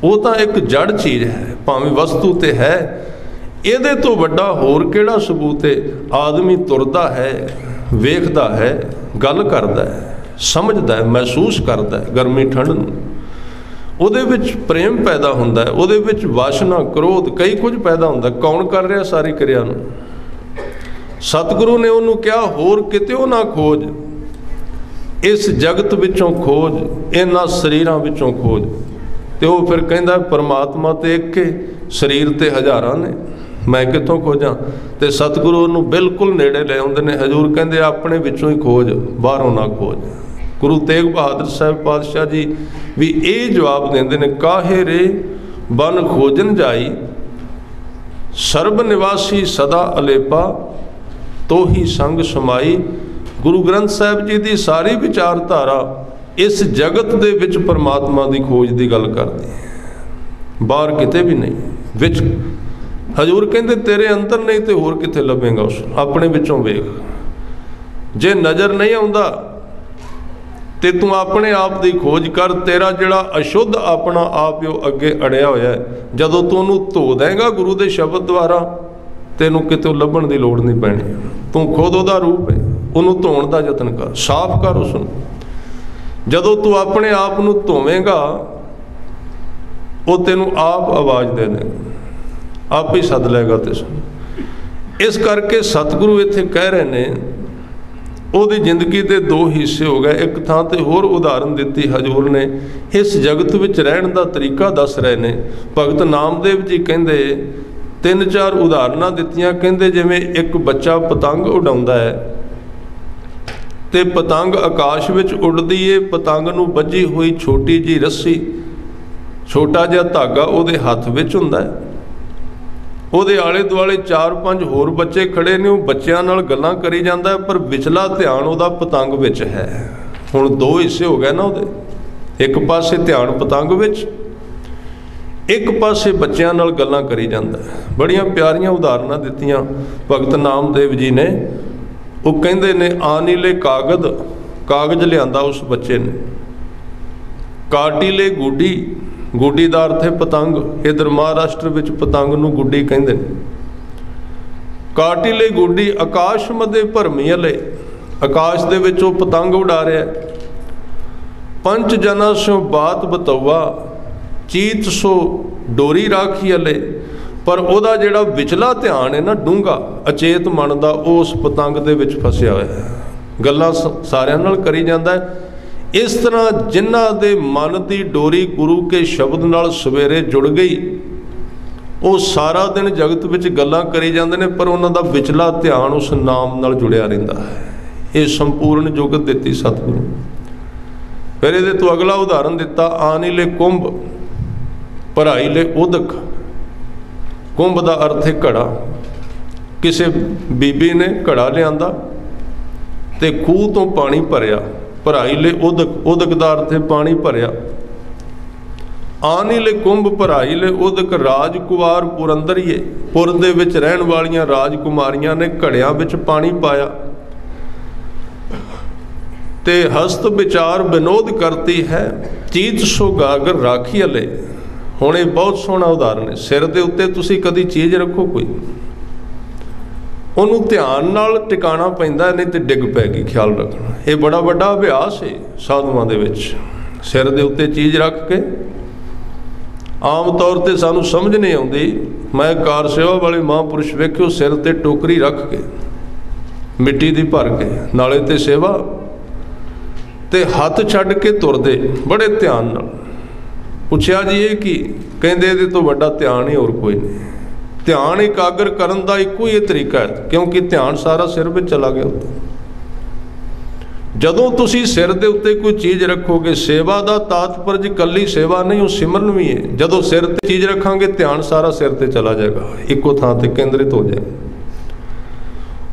वो तो एक जड़ चीज़ है, भावें वस्तु तो है। ये तो वड्डा होर केड़ा सबूत है? आदमी तुरदा है, वेखदा है, गल करदा है, समझदा है, महसूस करदा है, गर्मी ठंड उहदे विच प्रेम पैदा हुंदा है, उहदे विच वासना क्रोध कई कुछ पैदा हुंदा। कौन कर रहा सारी क्रिया नूं? सतगुरु ने उन्होंने कहा होर कित्ते ना खोज, इस जगत विचों खोज, इन्हां शरीरां विचों खोज। तो वह फिर कहता परमात्मा तो एक है, शरीर तो हज़ारां ने, मैं कितों खोजा? तो सतगुरु उन्होंने बिल्कुल नेड़े ले आउंदे ने। हजूर कहते अपने विचों ही खोज, बाहरों ना खोज। गुरु तेग बहादुर साहब पातशाह जी भी ये जवाब देंदे ने, काहे रे बन खोजन जाई, सर्ब निवासी सदा अलेपा, तो ही संग समाई। गुरु ग्रंथ साहब जी की सारी विचारधारा इस जगत दे विच परमात्मा की खोज की गल करती है, बाहर किते भी नहीं। विच हजूर कहते तेरे अंदर नहीं तो होर किते लभेगा, उस अपने विचों वेख। जे नज़र नहीं आउंदा ते तू अपने आप की खोज कर। तेरा जिहड़ा अशुद्ध अपना आप अगे अड़िया होया है, जदों तू उहनूं धो देगा गुरु के शब्द द्वारा, तेनों कितों लभण की लोड़ नहीं पैनी। तू खुद उहदा रूप है, उहनूं धोण दा यतन कर, साफ कर उसनूं। जदों तू अपने आप नूं धोवेगा, वो तेनों आप आवाज़ दे देगा, आप ही सद लेगा तेन। इस करके सतगुरु इत्थे कह रहे ने, उहदी जिंदगी के दो हिस्से हो गए। एक थां ते होर उदाहरण दिती हजूर ने, इस जगत विच रहण दा तरीका दस रहे ने। भगत नामदेव जी कहंदे तीन चार उदाहरणां दित्तियां, कहंदे जिवें एक बच्चा पतंग उडाउंदा है ते पतंग आकाश विच उड़दी है, पतंग नूं बझी हुई छोटी जी रस्सी, छोटा जिहा धागा उहदे हत्थ विच हुंदा है। उहदे आले दुआले चार पंज होर बच्चे खड़े ने, बच्चों नाल गल्लां करी जांदा है, पर विचला ध्यान उहदा पतंग विच है। हुण दो हिस्से हो गए ना उहदे, एक पासे ध्यान पतंग विच, एक पासे बच्चों नाल गल्लां करी जांदा है। बड़ियां प्यारियां उदाहरणां दित्तियां भगत नामदेव जी ने। वो कहते ने आनीले कागज लियांदा उस बच्चे ने, काटी ले गुड्डी, गुड्डी का अर्थ है पतंग। इधर महाराष्ट्र विच पतंग नूं गुड्डी कहंदे ने। ਕਾਟਿਲੇ ਗੁੱਡੀ ਆਕਾਸ਼ ਮਦੇ ਭਰਮੀਲੇ, ਆਕਾਸ਼ ਦੇ ਵਿੱਚ ਉਹ ਪਤੰਗ ਉਡਾ ਰਿਹਾ। ਪੰਚ ਜਨਾ ਸਿਓ ਬਾਤ ਬਤੌਆ, ਚੀਤ ਸੋ ਡੋਰੀ ਰਾਖੀਲੇ। ਪਰ ਉਹਦਾ ਜਿਹੜਾ ਵਿਚਲਾ ਧਿਆਨ ਹੈ ਨਾ, ਡੂੰਘਾ ਅਚੇਤ ਮਨ ਦਾ, ਉਸ ਪਤੰਗ ਦੇ ਵਿੱਚ ਫਸਿਆ ਹੋਇਆ ਹੈ। ਗੱਲਾਂ ਸਾਰਿਆਂ ਨਾਲ ਕਰੀ ਜਾਂਦਾ ਹੈ। ਇਸ ਤਰ੍ਹਾਂ ਜਿਨ੍ਹਾਂ ਦੇ ਮਨ ਦੀ ਡੋਰੀ ਗੁਰੂ ਕੇ ਸ਼ਬਦ ਨਾਲ ਸਵੇਰੇ ਜੁੜ ਗਈ, ਉਹ ਸਾਰਾ ਦਿਨ ਜਗਤ ਵਿੱਚ ਗੱਲਾਂ ਕਰੀ ਜਾਂਦੇ ਨੇ, ਪਰ ਉਹਨਾਂ ਦਾ ਵਿਚਲਾ ਧਿਆਨ ਉਸ ਨਾਮ ਨਾਲ ਜੁੜਿਆ ਰਹਿੰਦਾ ਹੈ। ਇਹ ਸੰਪੂਰਨ ਜੁਗਤ ਦਿੱਤੀ ਸਤਿਗੁਰੂ। ਫਿਰ ਇਹਦੇ ਤੋਂ ਅਗਲਾ ਉਦਾਹਰਨ ਦਿੱਤਾ, ਆਨਿਲੇ ਕੁੰਭ ਭਰਾਈਲੇ ਉਦਕ। ਕੁੰਭ ਦਾ ਅਰਥ ਹੈ ਘੜਾ। ਕਿਸੇ ਬੀਬੀ ਨੇ ਘੜਾ ਲਿਆਂਦਾ ਤੇ ਖੂਹ ਤੋਂ ਪਾਣੀ ਭਰਿਆ। ਭਰਾਈਲੇ ਉਦਕ, ਉਦਕ ਦਾ ਅਰਥ ਹੈ ਪਾਣੀ ਭਰਿਆ। ਆਨਿਲੇ ਕੁੰਭ ਭਰਾਈਲੇ ਉਦਕ, ਰਾਜਕੁਮਾਰ ਪੁਰੰਦਰੀਏ। ਪੁਰ ਦੇ ਵਿੱਚ ਰਹਿਣ ਵਾਲੀਆਂ ਰਾਜਕੁਮਾਰੀਆਂ ਨੇ ਘੜਿਆਂ ਵਿੱਚ ਪਾਣੀ ਪਾਇਆ ਤੇ ਹਸਤ ਵਿਚਾਰ ਵਿਨੋਦ ਕਰਤੀ ਹੈ, ਚੀਤ ਸੋ ਗਾਗਰ ਰਾਖੀਲੇ। ਹੁਣ ਇਹ ਬਹੁਤ ਸੋਹਣਾ ਉਦਾਹਰਨ ਹੈ। ਸਿਰ ਦੇ ਉੱਤੇ ਤੁਸੀਂ ਕਦੀ ਚੀਜ਼ ਰੱਖੋ ਕੋਈ, ਉਹਨੂੰ ਧਿਆਨ ਨਾਲ ਟਿਕਾਣਾ ਪੈਂਦਾ, ਨਹੀਂ ਤੇ ਡਿੱਗ ਪੈਗੀ। ਖਿਆਲ ਰੱਖਣਾ, ਇਹ ਬੜਾ ਵੱਡਾ ਅਭਿਆਸ ਹੈ ਸਾਧੂਆਂ ਦੇ ਵਿੱਚ। ਸਿਰ ਦੇ ਉੱਤੇ ਚੀਜ਼ ਰੱਖ ਕੇ, ਆਮ ਤੌਰ ਤੇ ਸਾਨੂੰ ਸਮਝ ਨਹੀਂ ਆਉਂਦੀ। ਮੈਂ ਕਾਰ ਸੇਵਾ ਵਾਲੇ ਮਹਾਂਪੁਰਸ਼ ਵੇਖਿਓ ਸਿਰ ਤੇ ਟੋਕਰੀ ਰੱਖ ਕੇ, ਮਿੱਟੀ ਦੀ ਭਰ ਕੇ, ਨਾਲੇ ਤੇ ਸੇਵਾ ਤੇ ਹੱਥ ਛੱਡ ਕੇ ਤੁਰਦੇ ਬੜੇ ਧਿਆਨ ਨਾਲ। ਪੁੱਛਿਆ ਜੀ ਇਹ ਕੀ? ਕਹਿੰਦੇ ਇਹਦੇ ਤੋਂ ਵੱਡਾ ਧਿਆਨ ਹੀ ਹੋਰ ਕੋਈ ਨਹੀਂ। ਧਿਆਨ ਇਕਾਗਰ ਕਰਨ ਦਾ ਇੱਕੋ ਹੀ ਤਰੀਕਾ ਹੈ, ਕਿਉਂਕਿ ਧਿਆਨ ਸਾਰਾ ਸਿਰ ਵਿੱਚ ਚਲਾ ਗਿਆ। ਜਦੋਂ ਤੁਸੀਂ ਸਿਰ ਦੇ ਉੱਤੇ ਕੋਈ ਚੀਜ਼ ਰੱਖੋਗੇ, ਸੇਵਾ ਦਾ ਤਾਤਪਰਜ ਇਕੱਲੀ ਸੇਵਾ ਨਹੀਂ, ਉਹ ਸਿਮਰਨ ਵੀ ਹੈ। ਜਦੋਂ ਸਿਰ ਤੇ ਚੀਜ਼ ਰੱਖਾਂਗੇ, ਧਿਆਨ ਸਾਰਾ ਸਿਰ ਤੇ ਚਲਾ ਜਾਏਗਾ, ਇੱਕੋ ਥਾਂ ਤੇ ਕੇਂਦਰਿਤ ਹੋ ਜਾਏਗਾ।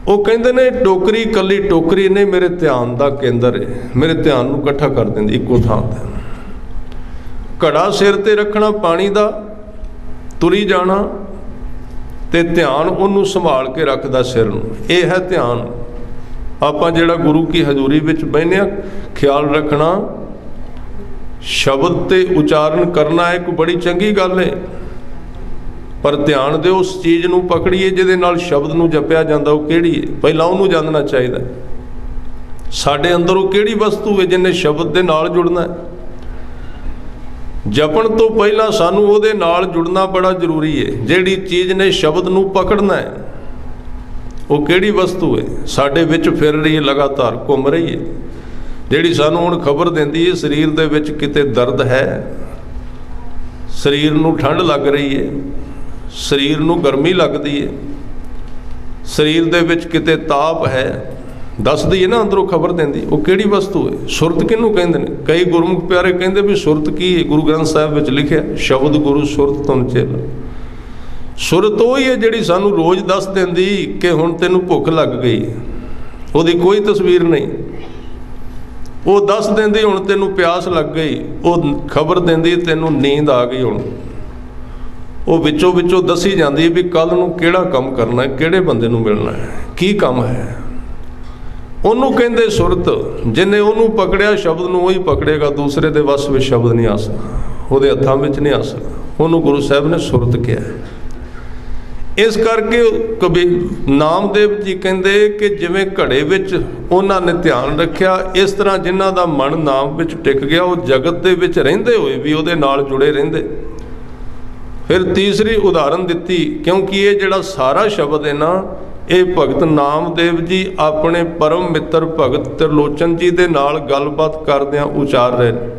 ਉਹ ਕਹਿੰਦੇ ਨੇ ਟੋਕਰੀ ਇਕੱਲੀ ਟੋਕਰੀ ਨਹੀਂ, ਮੇਰੇ ਧਿਆਨ ਦਾ ਕੇਂਦਰ ਹੈ, ਮੇਰੇ ਧਿਆਨ ਨੂੰ ਇਕੱਠਾ ਕਰ ਦਿੰਦੀ ਇੱਕੋ ਥਾਂ ਤੇ। ਘੜਾ ਸਿਰ ਤੇ ਰੱਖਣਾ ਪਾਣੀ ਦਾ, ਤੁਰੀ ਜਾਣਾ ਤੇ ਧਿਆਨ ਉਹਨੂੰ ਸੰਭਾਲ ਕੇ ਰੱਖਦਾ ਸਿਰ ਨੂੰ। ਇਹ ਹੈ ਧਿਆਨ। ਆਪਾਂ ਜਿਹੜਾ ਗੁਰੂ ਕੀ ਹਜ਼ੂਰੀ ਵਿੱਚ ਬਹਿੰਦੇ ਹਾਂ, ਖਿਆਲ ਰੱਖਣਾ, ਸ਼ਬਦ ਤੇ ਉਚਾਰਨ ਕਰਨਾ ਇੱਕ ਬੜੀ ਚੰਗੀ ਗੱਲ ਹੈ, ਪਰ ਧਿਆਨ ਦੇ ਉਸ ਚੀਜ਼ ਨੂੰ ਪਕੜੀਏ ਜਿਹਦੇ ਨਾਲ ਸ਼ਬਦ ਨੂੰ ਜਪਿਆ ਜਾਂਦਾ। ਉਹ ਕਿਹੜੀ ਹੈ? ਪਹਿਲਾਂ ਉਹਨੂੰ ਜਾਣਨਾ ਚਾਹੀਦਾ। ਸਾਡੇ ਅੰਦਰ ਉਹ ਕਿਹੜੀ ਵਸਤੂ ਹੈ ਜਿਹਨੇ ਸ਼ਬਦ ਦੇ ਨਾਲ ਜੁੜਨਾ ਹੈ। ਜਪਣ ਤੋਂ ਪਹਿਲਾਂ ਸਾਨੂੰ ਉਹਦੇ ਨਾਲ ਜੁੜਨਾ ਬੜਾ ਜ਼ਰੂਰੀ ਹੈ। ਜਿਹੜੀ ਚੀਜ਼ ਨੇ ਸ਼ਬਦ ਨੂੰ ਪਕੜਨਾ ਹੈ, ਉਹ ਕਿਹੜੀ ਵਸਤੂ ਹੈ? ਸਾਡੇ ਵਿੱਚ ਫਿਰ ਰਹੀ ਹੈ, ਲਗਾਤਾਰ ਘੁੰਮ ਰਹੀ ਹੈ, ਜਿਹੜੀ ਸਾਨੂੰ ਹੁਣ ਖਬਰ ਦਿੰਦੀ ਹੈ ਸਰੀਰ ਦੇ ਵਿੱਚ ਕਿਤੇ ਦਰਦ ਹੈ, ਸਰੀਰ ਨੂੰ ਠੰਡ ਲੱਗ ਰਹੀ ਹੈ, ਸਰੀਰ ਨੂੰ ਗਰਮੀ ਲੱਗਦੀ ਹੈ, ਸਰੀਰ ਦੇ ਵਿੱਚ ਕਿਤੇ ਤਾਪ ਹੈ, ਦੱਸਦੀ ਹੈ ਨਾ, ਅੰਦਰੋਂ ਖਬਰ ਦਿੰਦੀ। ਉਹ ਕਿਹੜੀ ਵਸਤੂ ਹੈ? ਸੁਰਤ ਕਿਹਨੂੰ ਕਹਿੰਦੇ ਨੇ? ਕਈ ਗੁਰਮੁਖ ਪਿਆਰੇ ਕਹਿੰਦੇ ਵੀ ਸੁਰਤ ਕੀ ਹੈ? ਗੁਰੂ ਗ੍ਰੰਥ ਸਾਹਿਬ ਵਿੱਚ ਲਿਖਿਆ, ਸ਼ਬਦ ਗੁਰੂ ਸੁਰਤ ਤੁਮ ਚੇਲਾ। ਸੁਰਤ ਉਹ ਹੀ ਹੈ ਜਿਹੜੀ ਸਾਨੂੰ ਰੋਜ਼ ਦੱਸ ਦਿੰਦੀ ਕਿ ਹੁਣ ਤੈਨੂੰ ਭੁੱਖ ਲੱਗ ਗਈ। ਉਹਦੀ ਕੋਈ ਤਸਵੀਰ ਨਹੀਂ। ਉਹ ਦੱਸ ਦਿੰਦੀ ਹੁਣ ਤੈਨੂੰ ਪਿਆਸ ਲੱਗ ਗਈ। ਉਹ ਖਬਰ ਦਿੰਦੀ ਤੈਨੂੰ ਨੀਂਦ ਆ ਗਈ। ਹੁਣ ਉਹ ਵਿੱਚੋਂ ਵਿੱਚੋਂ ਦੱਸੀ ਜਾਂਦੀ ਹੈ ਵੀ ਕੱਲ੍ਹ ਨੂੰ ਕਿਹੜਾ ਕੰਮ ਕਰਨਾ ਹੈ, ਕਿਹੜੇ ਬੰਦੇ ਨੂੰ ਮਿਲਣਾ ਹੈ, ਕੀ ਕੰਮ ਹੈ। ਉਹਨੂੰ ਕਹਿੰਦੇ ਸੁਰਤ। ਜਿਹਨੇ ਉਹਨੂੰ ਪਕੜਿਆ, ਸ਼ਬਦ ਨੂੰ, ਉਹੀ ਪਕੜੇਗਾ। ਦੂਸਰੇ ਦੇ ਵੱਸ ਵਿੱਚ ਸ਼ਬਦ ਨਹੀਂ ਆ ਸਕਦਾ, ਉਹਦੇ ਹੱਥਾਂ ਵਿੱਚ ਨਹੀਂ ਆ ਸਕਦਾ। ਉਹਨੂੰ ਗੁਰੂ ਸਾਹਿਬ ਨੇ ਸੁਰਤ ਕਿਹਾ। ਇਸ ਕਰਕੇ ਕਬੀਰ ਨਾਮਦੇਵ ਜੀ ਕਹਿੰਦੇ ਕਿ ਜਿਵੇਂ ਘੜੇ ਵਿੱਚ ਉਹਨਾਂ ਨੇ ਧਿਆਨ ਰੱਖਿਆ, ਇਸ ਤਰ੍ਹਾਂ ਜਿਨ੍ਹਾਂ ਦਾ ਮਨ ਨਾਮ ਵਿੱਚ ਟਿਕ ਗਿਆ, ਉਹ ਜਗਤ ਦੇ ਵਿੱਚ ਰਹਿੰਦੇ ਹੋਏ ਵੀ ਉਹਦੇ ਨਾਲ ਜੁੜੇ ਰਹਿੰਦੇ। ਫਿਰ ਤੀਸਰੀ ਉਦਾਹਰਨ ਦਿੱਤੀ, ਕਿਉਂਕਿ ਇਹ ਜਿਹੜਾ ਸਾਰਾ ਸ਼ਬਦ ਹੈ ਨਾ, ਇਹ ਭਗਤ ਨਾਮਦੇਵ ਜੀ ਆਪਣੇ ਪਰਮ ਮਿੱਤਰ ਭਗਤ ਤ੍ਰਿਲੋਚਨ ਜੀ ਦੇ ਨਾਲ ਗੱਲਬਾਤ ਕਰਦਿਆਂ ਉਚਾਰ ਰਹੇ ਨੇ।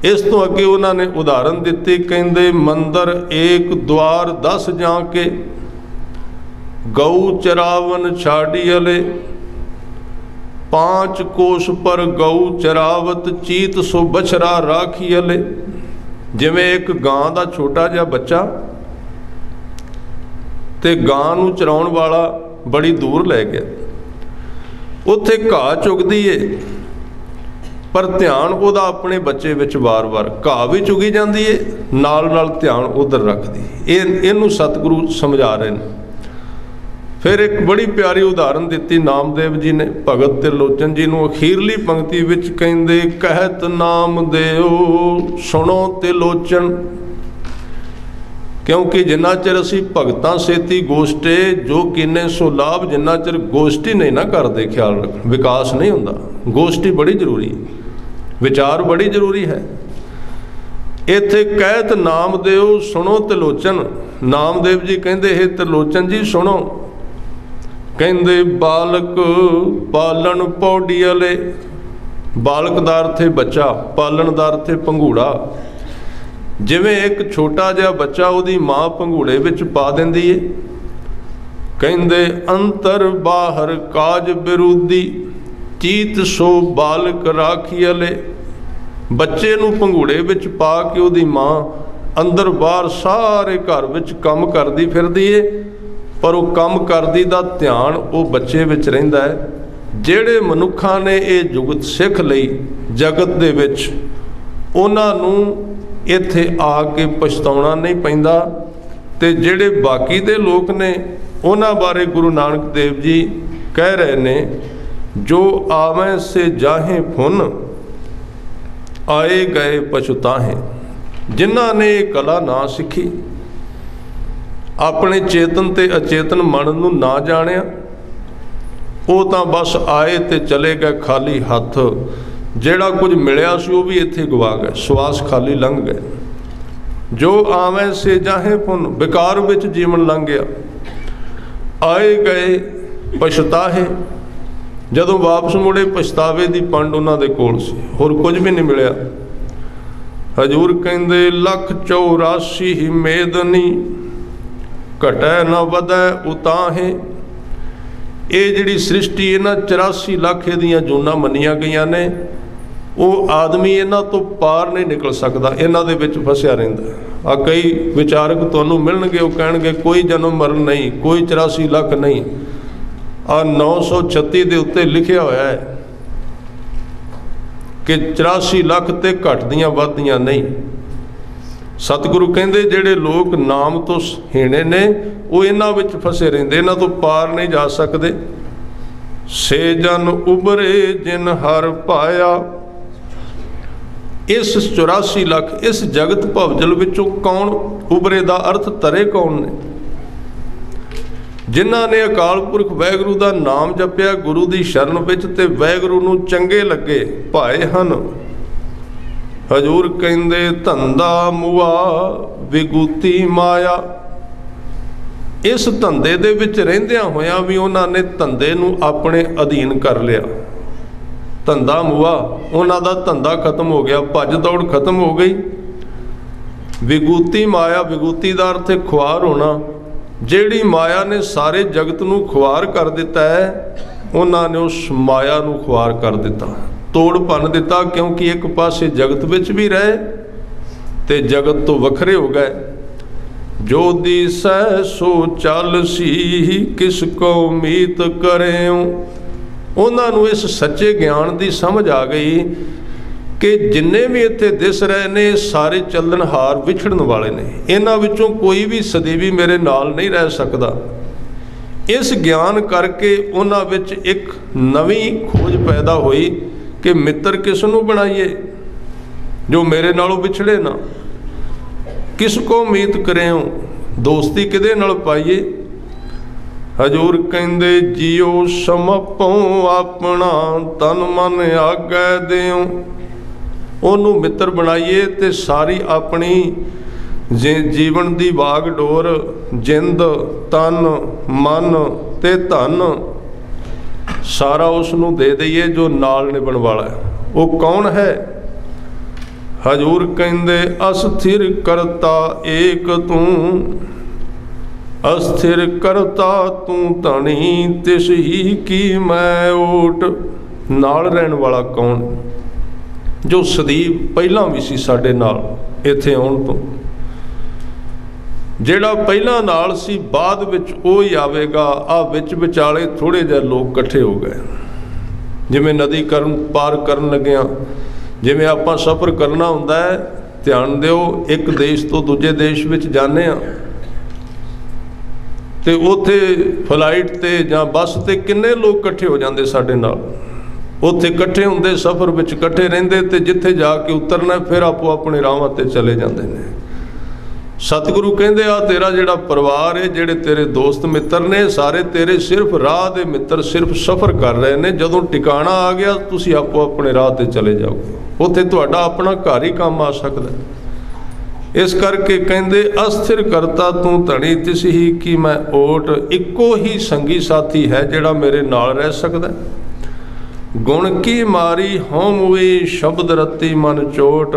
ਇਸ ਤੋਂ ਅੱਗੇ ਉਹਨਾਂ ਨੇ ਉਦਾਹਰਨ ਦਿੱਤੀ, ਕਹਿੰਦੇ ਮੰਦਰ ਏਕ ਦੁਆਰ 10 ਜਾਂ ਕੇ, ਗਊ ਚਰਾਵਨ ਛਾੜੀ ਅਲੇ, 5 ਕੋਸ਼ ਪਰ ਗਊ ਚਰਾਵਤ, ਚੀਤ ਸੋ ਬਛਰਾ ਰਾਖੀ ਅਲੇ। ਜਿਵੇਂ ਇੱਕ ਗਾਂ ਦਾ ਛੋਟਾ ਜਿਹਾ ਬੱਚਾ ਤੇ ਗਾਂ ਨੂੰ ਚਰਾਉਣ ਵਾਲਾ ਬੜੀ ਦੂਰ ਲੈ ਗਿਆ, ਉੱਥੇ ਘਾਹ ਚੁਗਦੀ ਏ, ਪਰ ਧਿਆਨ ਉਹਦਾ ਆਪਣੇ ਬੱਚੇ ਵਿੱਚ ਵਾਰ-ਵਾਰ। ਘਾਹ ਵੀ ਚੁਗੀ ਜਾਂਦੀ ਏ, ਨਾਲ ਨਾਲ ਧਿਆਨ ਉਧਰ ਰੱਖਦੀ। ਇਹਨੂੰ ਸਤਿਗੁਰੂ ਸਮਝਾ ਰਹੇ ਨੇ। ਫਿਰ ਇੱਕ ਬੜੀ ਪਿਆਰੀ ਉਦਾਹਰਨ ਦਿੱਤੀ ਨਾਮਦੇਵ ਜੀ ਨੇ ਭਗਤ ਤ੍ਰਿਲੋਚਨ ਜੀ ਨੂੰ। ਅਖੀਰਲੀ ਪੰਕਤੀ ਵਿੱਚ ਕਹਿੰਦੇ, ਕਹਿਤ ਨਾਮਦੇਵ ਸੁਣੋ ਤ੍ਰਿਲੋਚਨ, क्योंकि जिन्ना चिर असी भगतां सेती गोष्टे जो कीने सो लाभ, जिन्ना चिर गोष्ठी नहीं ना करते ख्याल रख विकास नहीं हुंदा। गोष्ठी बड़ी जरूरी, विचार बड़ी जरूरी है। इत्थे कहत नामदेव सुनो त्रिलोचन, नामदेव जी कहते हे त्रिलोचन जी सुनो, कहते बालक पालन पौड़ी वाले, बालक दा अर्थ है बच्चा, पालन दा अर्थ है पंघूड़ा। जिवें एक छोटा जिहा बच्चा उहदी माँ पंघूड़े विच पा दिंदी है, कहते अंतर बाहर काज विरोधी, चीत सो बालक राखी वाले। बच्चे नूं पंघूड़े विच पा के उहदी माँ अंदर बाहर सारे घर विच काम करदी फिरदी है, पर वो काम करदी दा ध्यान वो बच्चे विच रहिंदा है। जिहड़े मनुखां ने ये जुगत सिख लई जगत दे विच, उन्हां नूं इत्थे आके पछताउणा नहीं पैंदा। ते जिहड़े बाकी दे लोक ने उन्हां बारे गुरु नानक देव जी कह रहे ने, जो आवें से जाहें फुन आए गए पछताहें। जिन्हां ने ये कला ना सीखी, अपने चेतन ते अचेतन मन नूं ना जाणिया, वो तां बस आए ते चले गए खाली हथ। ਜਿਹੜਾ कुछ मिलिया सी वो भी इत्थे गवा गए, सवास खाली लंघ गए। जो आवें से जाहे पुन, बेकार विच जीवन लंघ गया। आए गए पछताहे, जदों वापस मुड़े पछतावे दी पंड उन्हां दे कोल सी, होर कुछ भी नहीं मिलिया। हजूर कहंदे लख 84 ही मेदनी, घटै न वधै उताहे। ये जिहड़ी सृष्टि इन्हां 84 लाख इहदियां जूनां मन्नियां गईयां ने, वो आदमी इन्हां तो पार नहीं निकल सकता, इन्हां दे विच फसिया रहिंदा। आ कई विचारक तुहानूं मिलणगे, वो कहणगे कोई जन्म मरण नहीं, कोई 84 लाख नहीं। आ 936 दे उत्ते लिखिया होया है कि 84 लाख ते घटदियां वधदियां नहीं। सतगुरु कहंदे जिहड़े लोग नाम तो हीणे ने, वो इन्हां विच फसे रहिंदे, इन्हां तो पार नहीं जा सकते। से जन उभरे जिन हर पाया। इस 84 लाख इस जगत भवजल विचों कौन उभरे दा अर्थ तरे कौन ने? जिन्हां ने अकाल पुरख वैगुरु दा नाम जपिया गुरु दी शरण विच ते वैगुरु नूं चंगे लगे भाए हन। हजूर कहंदे धंधा मुआ विगूती माया। इस धंधे दे विच रहिंदियां होइयां भी उन्हां ने धंधे नूं अपने अधीन कर लिया। धंधा मुआ, उन्हां दा धंधा खत्म हो गया, भज दौड़ खत्म हो गई। विगूती माया, विगूती दा अर्थ है खुआर होना। जिहड़ी माया ने सारे जगत नूं खुआर कर दिता है, उन्हां ने उस माया नूं खुआर कर दिता, तोड़ भन दिता। क्योंकि एक पासे जगत विच भी रहे ते जगत तो वखरे हो गए। जो दिसै सो चल सी, किस को मीत करें। उन्होंने इस सच्चे ज्ञान की समझ आ गई कि जिन्ने भी इत्थे दिस रहे ने सारे चलनहार विछड़न वाले ने, इन्हां विचों कोई भी सदैवी मेरे नाल नहीं रह सकता। इस ज्ञान करके उन्हां विच एक नवीं खोज पैदा हुई कि मित्र किस नूं बनाइए जो मेरे नालों विछड़े ना। किस को मीत करें, दोस्ती किदे नाल पाइए। हजूर कहंदे जियो समपो अपना तन मन आगे देओ। ओनू मित्र बनाइए ते सारी अपनी जीवन दी बाग डोर, जिंद तन मन ते धन सारा उसनू दे दईए जो नाल निभण वाला है। वो कौन है? हजूर कहंदे अस्थिर करता एक तू, अस्थिर करता तू धनी, तिस ही की मैं ओट। नाल रहन वाला कौन? जो सदीप पहला भी सी साडे नाल इत्थे आउण तो, ਜਿਹੜਾ ਪਹਿਲਾਂ ਨਾਲ ਸੀ ਬਾਅਦ ਵਿੱਚ ਉਹ ਹੀ ਆਵੇਗਾ। ਆ ਵਿੱਚ ਵਿਚਾਲੇ ਥੋੜੇ ਜਿਹੇ ਲੋਕ ਇਕੱਠੇ ਹੋ ਗਏ, ਜਿਵੇਂ ਨਦੀ ਪਾਰ ਕਰਨ ਲੱਗਿਆਂ, ਜਿਵੇਂ ਆਪਾਂ ਸਫ਼ਰ ਕਰਨਾ ਹੁੰਦਾ ਹੈ। ਧਿਆਨ ਦਿਓ, ਇੱਕ ਦੇਸ਼ ਤੋਂ ਦੂਜੇ ਦੇਸ਼ ਵਿੱਚ ਜਾਂਦੇ ਹਾਂ ਤੇ ਉੱਥੇ ਫਲਾਈਟ ਤੇ ਜਾਂ ਬੱਸ ਤੇ ਕਿੰਨੇ ਲੋਕ ਇਕੱਠੇ ਹੋ ਜਾਂਦੇ ਸਾਡੇ ਨਾਲ। ਉੱਥੇ ਇਕੱਠੇ ਹੁੰਦੇ, ਸਫ਼ਰ ਵਿੱਚ ਇਕੱਠੇ ਰਹਿੰਦੇ ਤੇ ਜਿੱਥੇ ਜਾ ਕੇ ਉਤਰਨਾ ਫਿਰ ਆਪੋ ਆਪਣੇ ਰਾਹਾਂ ਤੇ ਚਲੇ ਜਾਂਦੇ ਨੇ। सतगुरु कहते आ तेरा जिहड़ा परिवार है, जिहड़े तेरे दोस्त मित्र ने, सारे तेरे सिर्फ राह दे मित्र, सिर्फ सफ़र कर रहे हैं। जदों टिकाणा आ गया तुसीं आपो अपने राह ते चले जाओगे, उत्थे तुहाडा अपना घर ही काम आ सकदा है। इस करके कहते अस्थिर करता तू धनी तिस ही कि मैं ओट, इक्को ही संगी साथी है जिहड़ा मेरे नाल रह सकदा है। गुण की मारी होम हुई शब्द रत्ती मन चोट।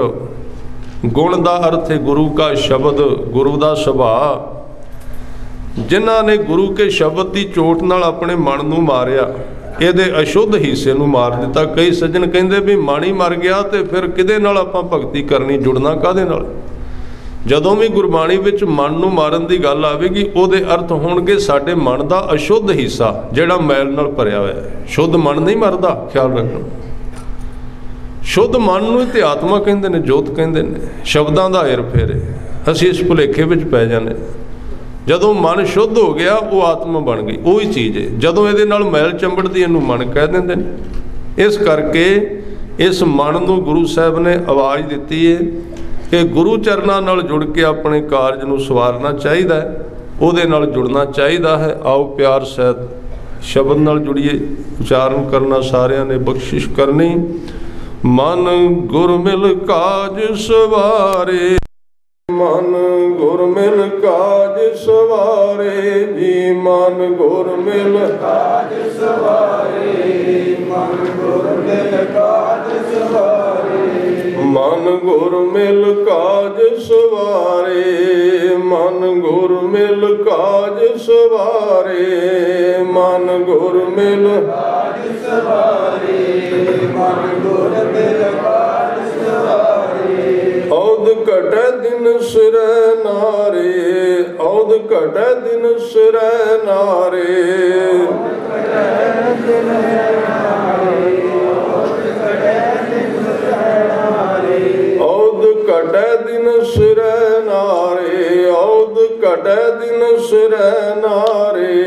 गुण का अर्थ है गुरु का शब्द, गुरु का सुभाव। जिन्हां ने गुरु के शब्द की चोट नाल अपने मन नूं मारिया, इहदे अशुद्ध हिस्से नूं मार दिता। कई सज्जन कहते भी मन ही मर गया तो फिर किहदे नाल आपां भगती करनी, जुड़ना काहदे नाल। जदों भी गुरबाणी विच मन नूं मारन की गल आवेगी, उहदे अर्थ होणगे साडे मन का अशुद्ध हिस्सा जिहड़ा मैल नाल भरिया होया है। शुद्ध मन नहीं मरदा, ख्याल रखना। शुद्ध मन नूं ते आत्मा कहते हैं, जोत कहते हैं। शब्दों का हेर फेर है, असीं इस भुलेखे विच पै जाने। जदों मन शुद्ध हो गया वो आत्मा बन गई, वही चीज़ है। जदों इहदे नाल मैल चंबड़दी इहनूं मन कह देंदे ने। इस करके इस मन नूं गुरु साहब ने आवाज़ दिती है कि गुरु चरनां नाल जुड़ के अपने कारज नूं सवारना चाहिदा है, उहदे नाल जुड़ना चाहिदा है। आओ प्यार सहित शब्द नाल जुड़िए, उचारण करना सारिਆਂ ने बख्शिश करनी। मन गुर मिल काज सवारे, मन गुर मिल काज सवारे जी। मन गुर मिल काज सवारे, मन गुर मिल काज सवारे। मन गुर मिल काज सवारे, मन गुर मिल काज सवारे। मन गुर मिल काज सवारे, मन गुर मिल काज सवारे। औद घटै दिन सिरै नारे, औद घटै दिन सिरै नारे। औद घटै दिन सिरै नारे, औद घटै दिन सिरै नारे।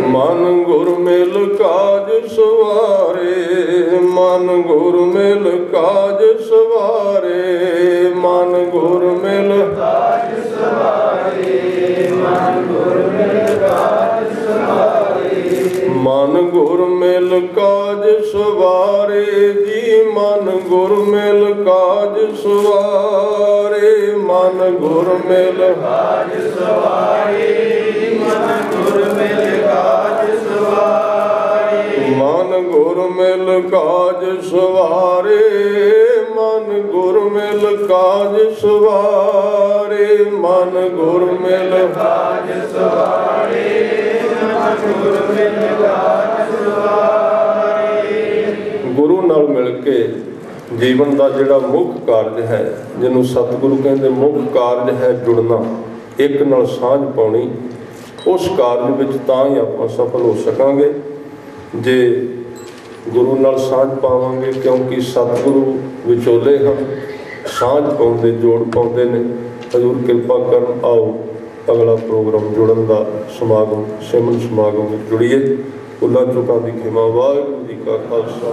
मन गुर मिल काज सवारे, मन गुर मिल काज सवारे। मन गुर मिल काज सवारे, मन गुर मिल काज सवारे। मन गुर मिल काज सवारे जी। मन गुर मिल काज सवारे, मन गुर मिल काज सवारे। मन गुर मिल काज सवारे, मन गुर मिल काज सवारे। मन गुर मिल काज सवारे, मन गुर मिल काज सवारे। मन गुर मिल काज सवारे। गुरु नाल मिल के जीवन का जिहड़ा मुख कारज है, जिन्हों सतगुरु कहते मुख कारज है जुड़ना, एक नाल सांझ पाउणी। उस कारज विच तां ही आपां सफल हो सकांगे जे गुरु नाल सांझ पावांगे, क्योंकि सतगुरु विचोले हैं, सांझ पाउंदे जोड़ पाउंदे ने। हजूर किरपा करन। आओ अगला प्रोग्राम जुड़न का समागम सिमरन समागम में जुड़िए। भुलां चुकां दी खिमा। वाहिगुरू जी का खालसा।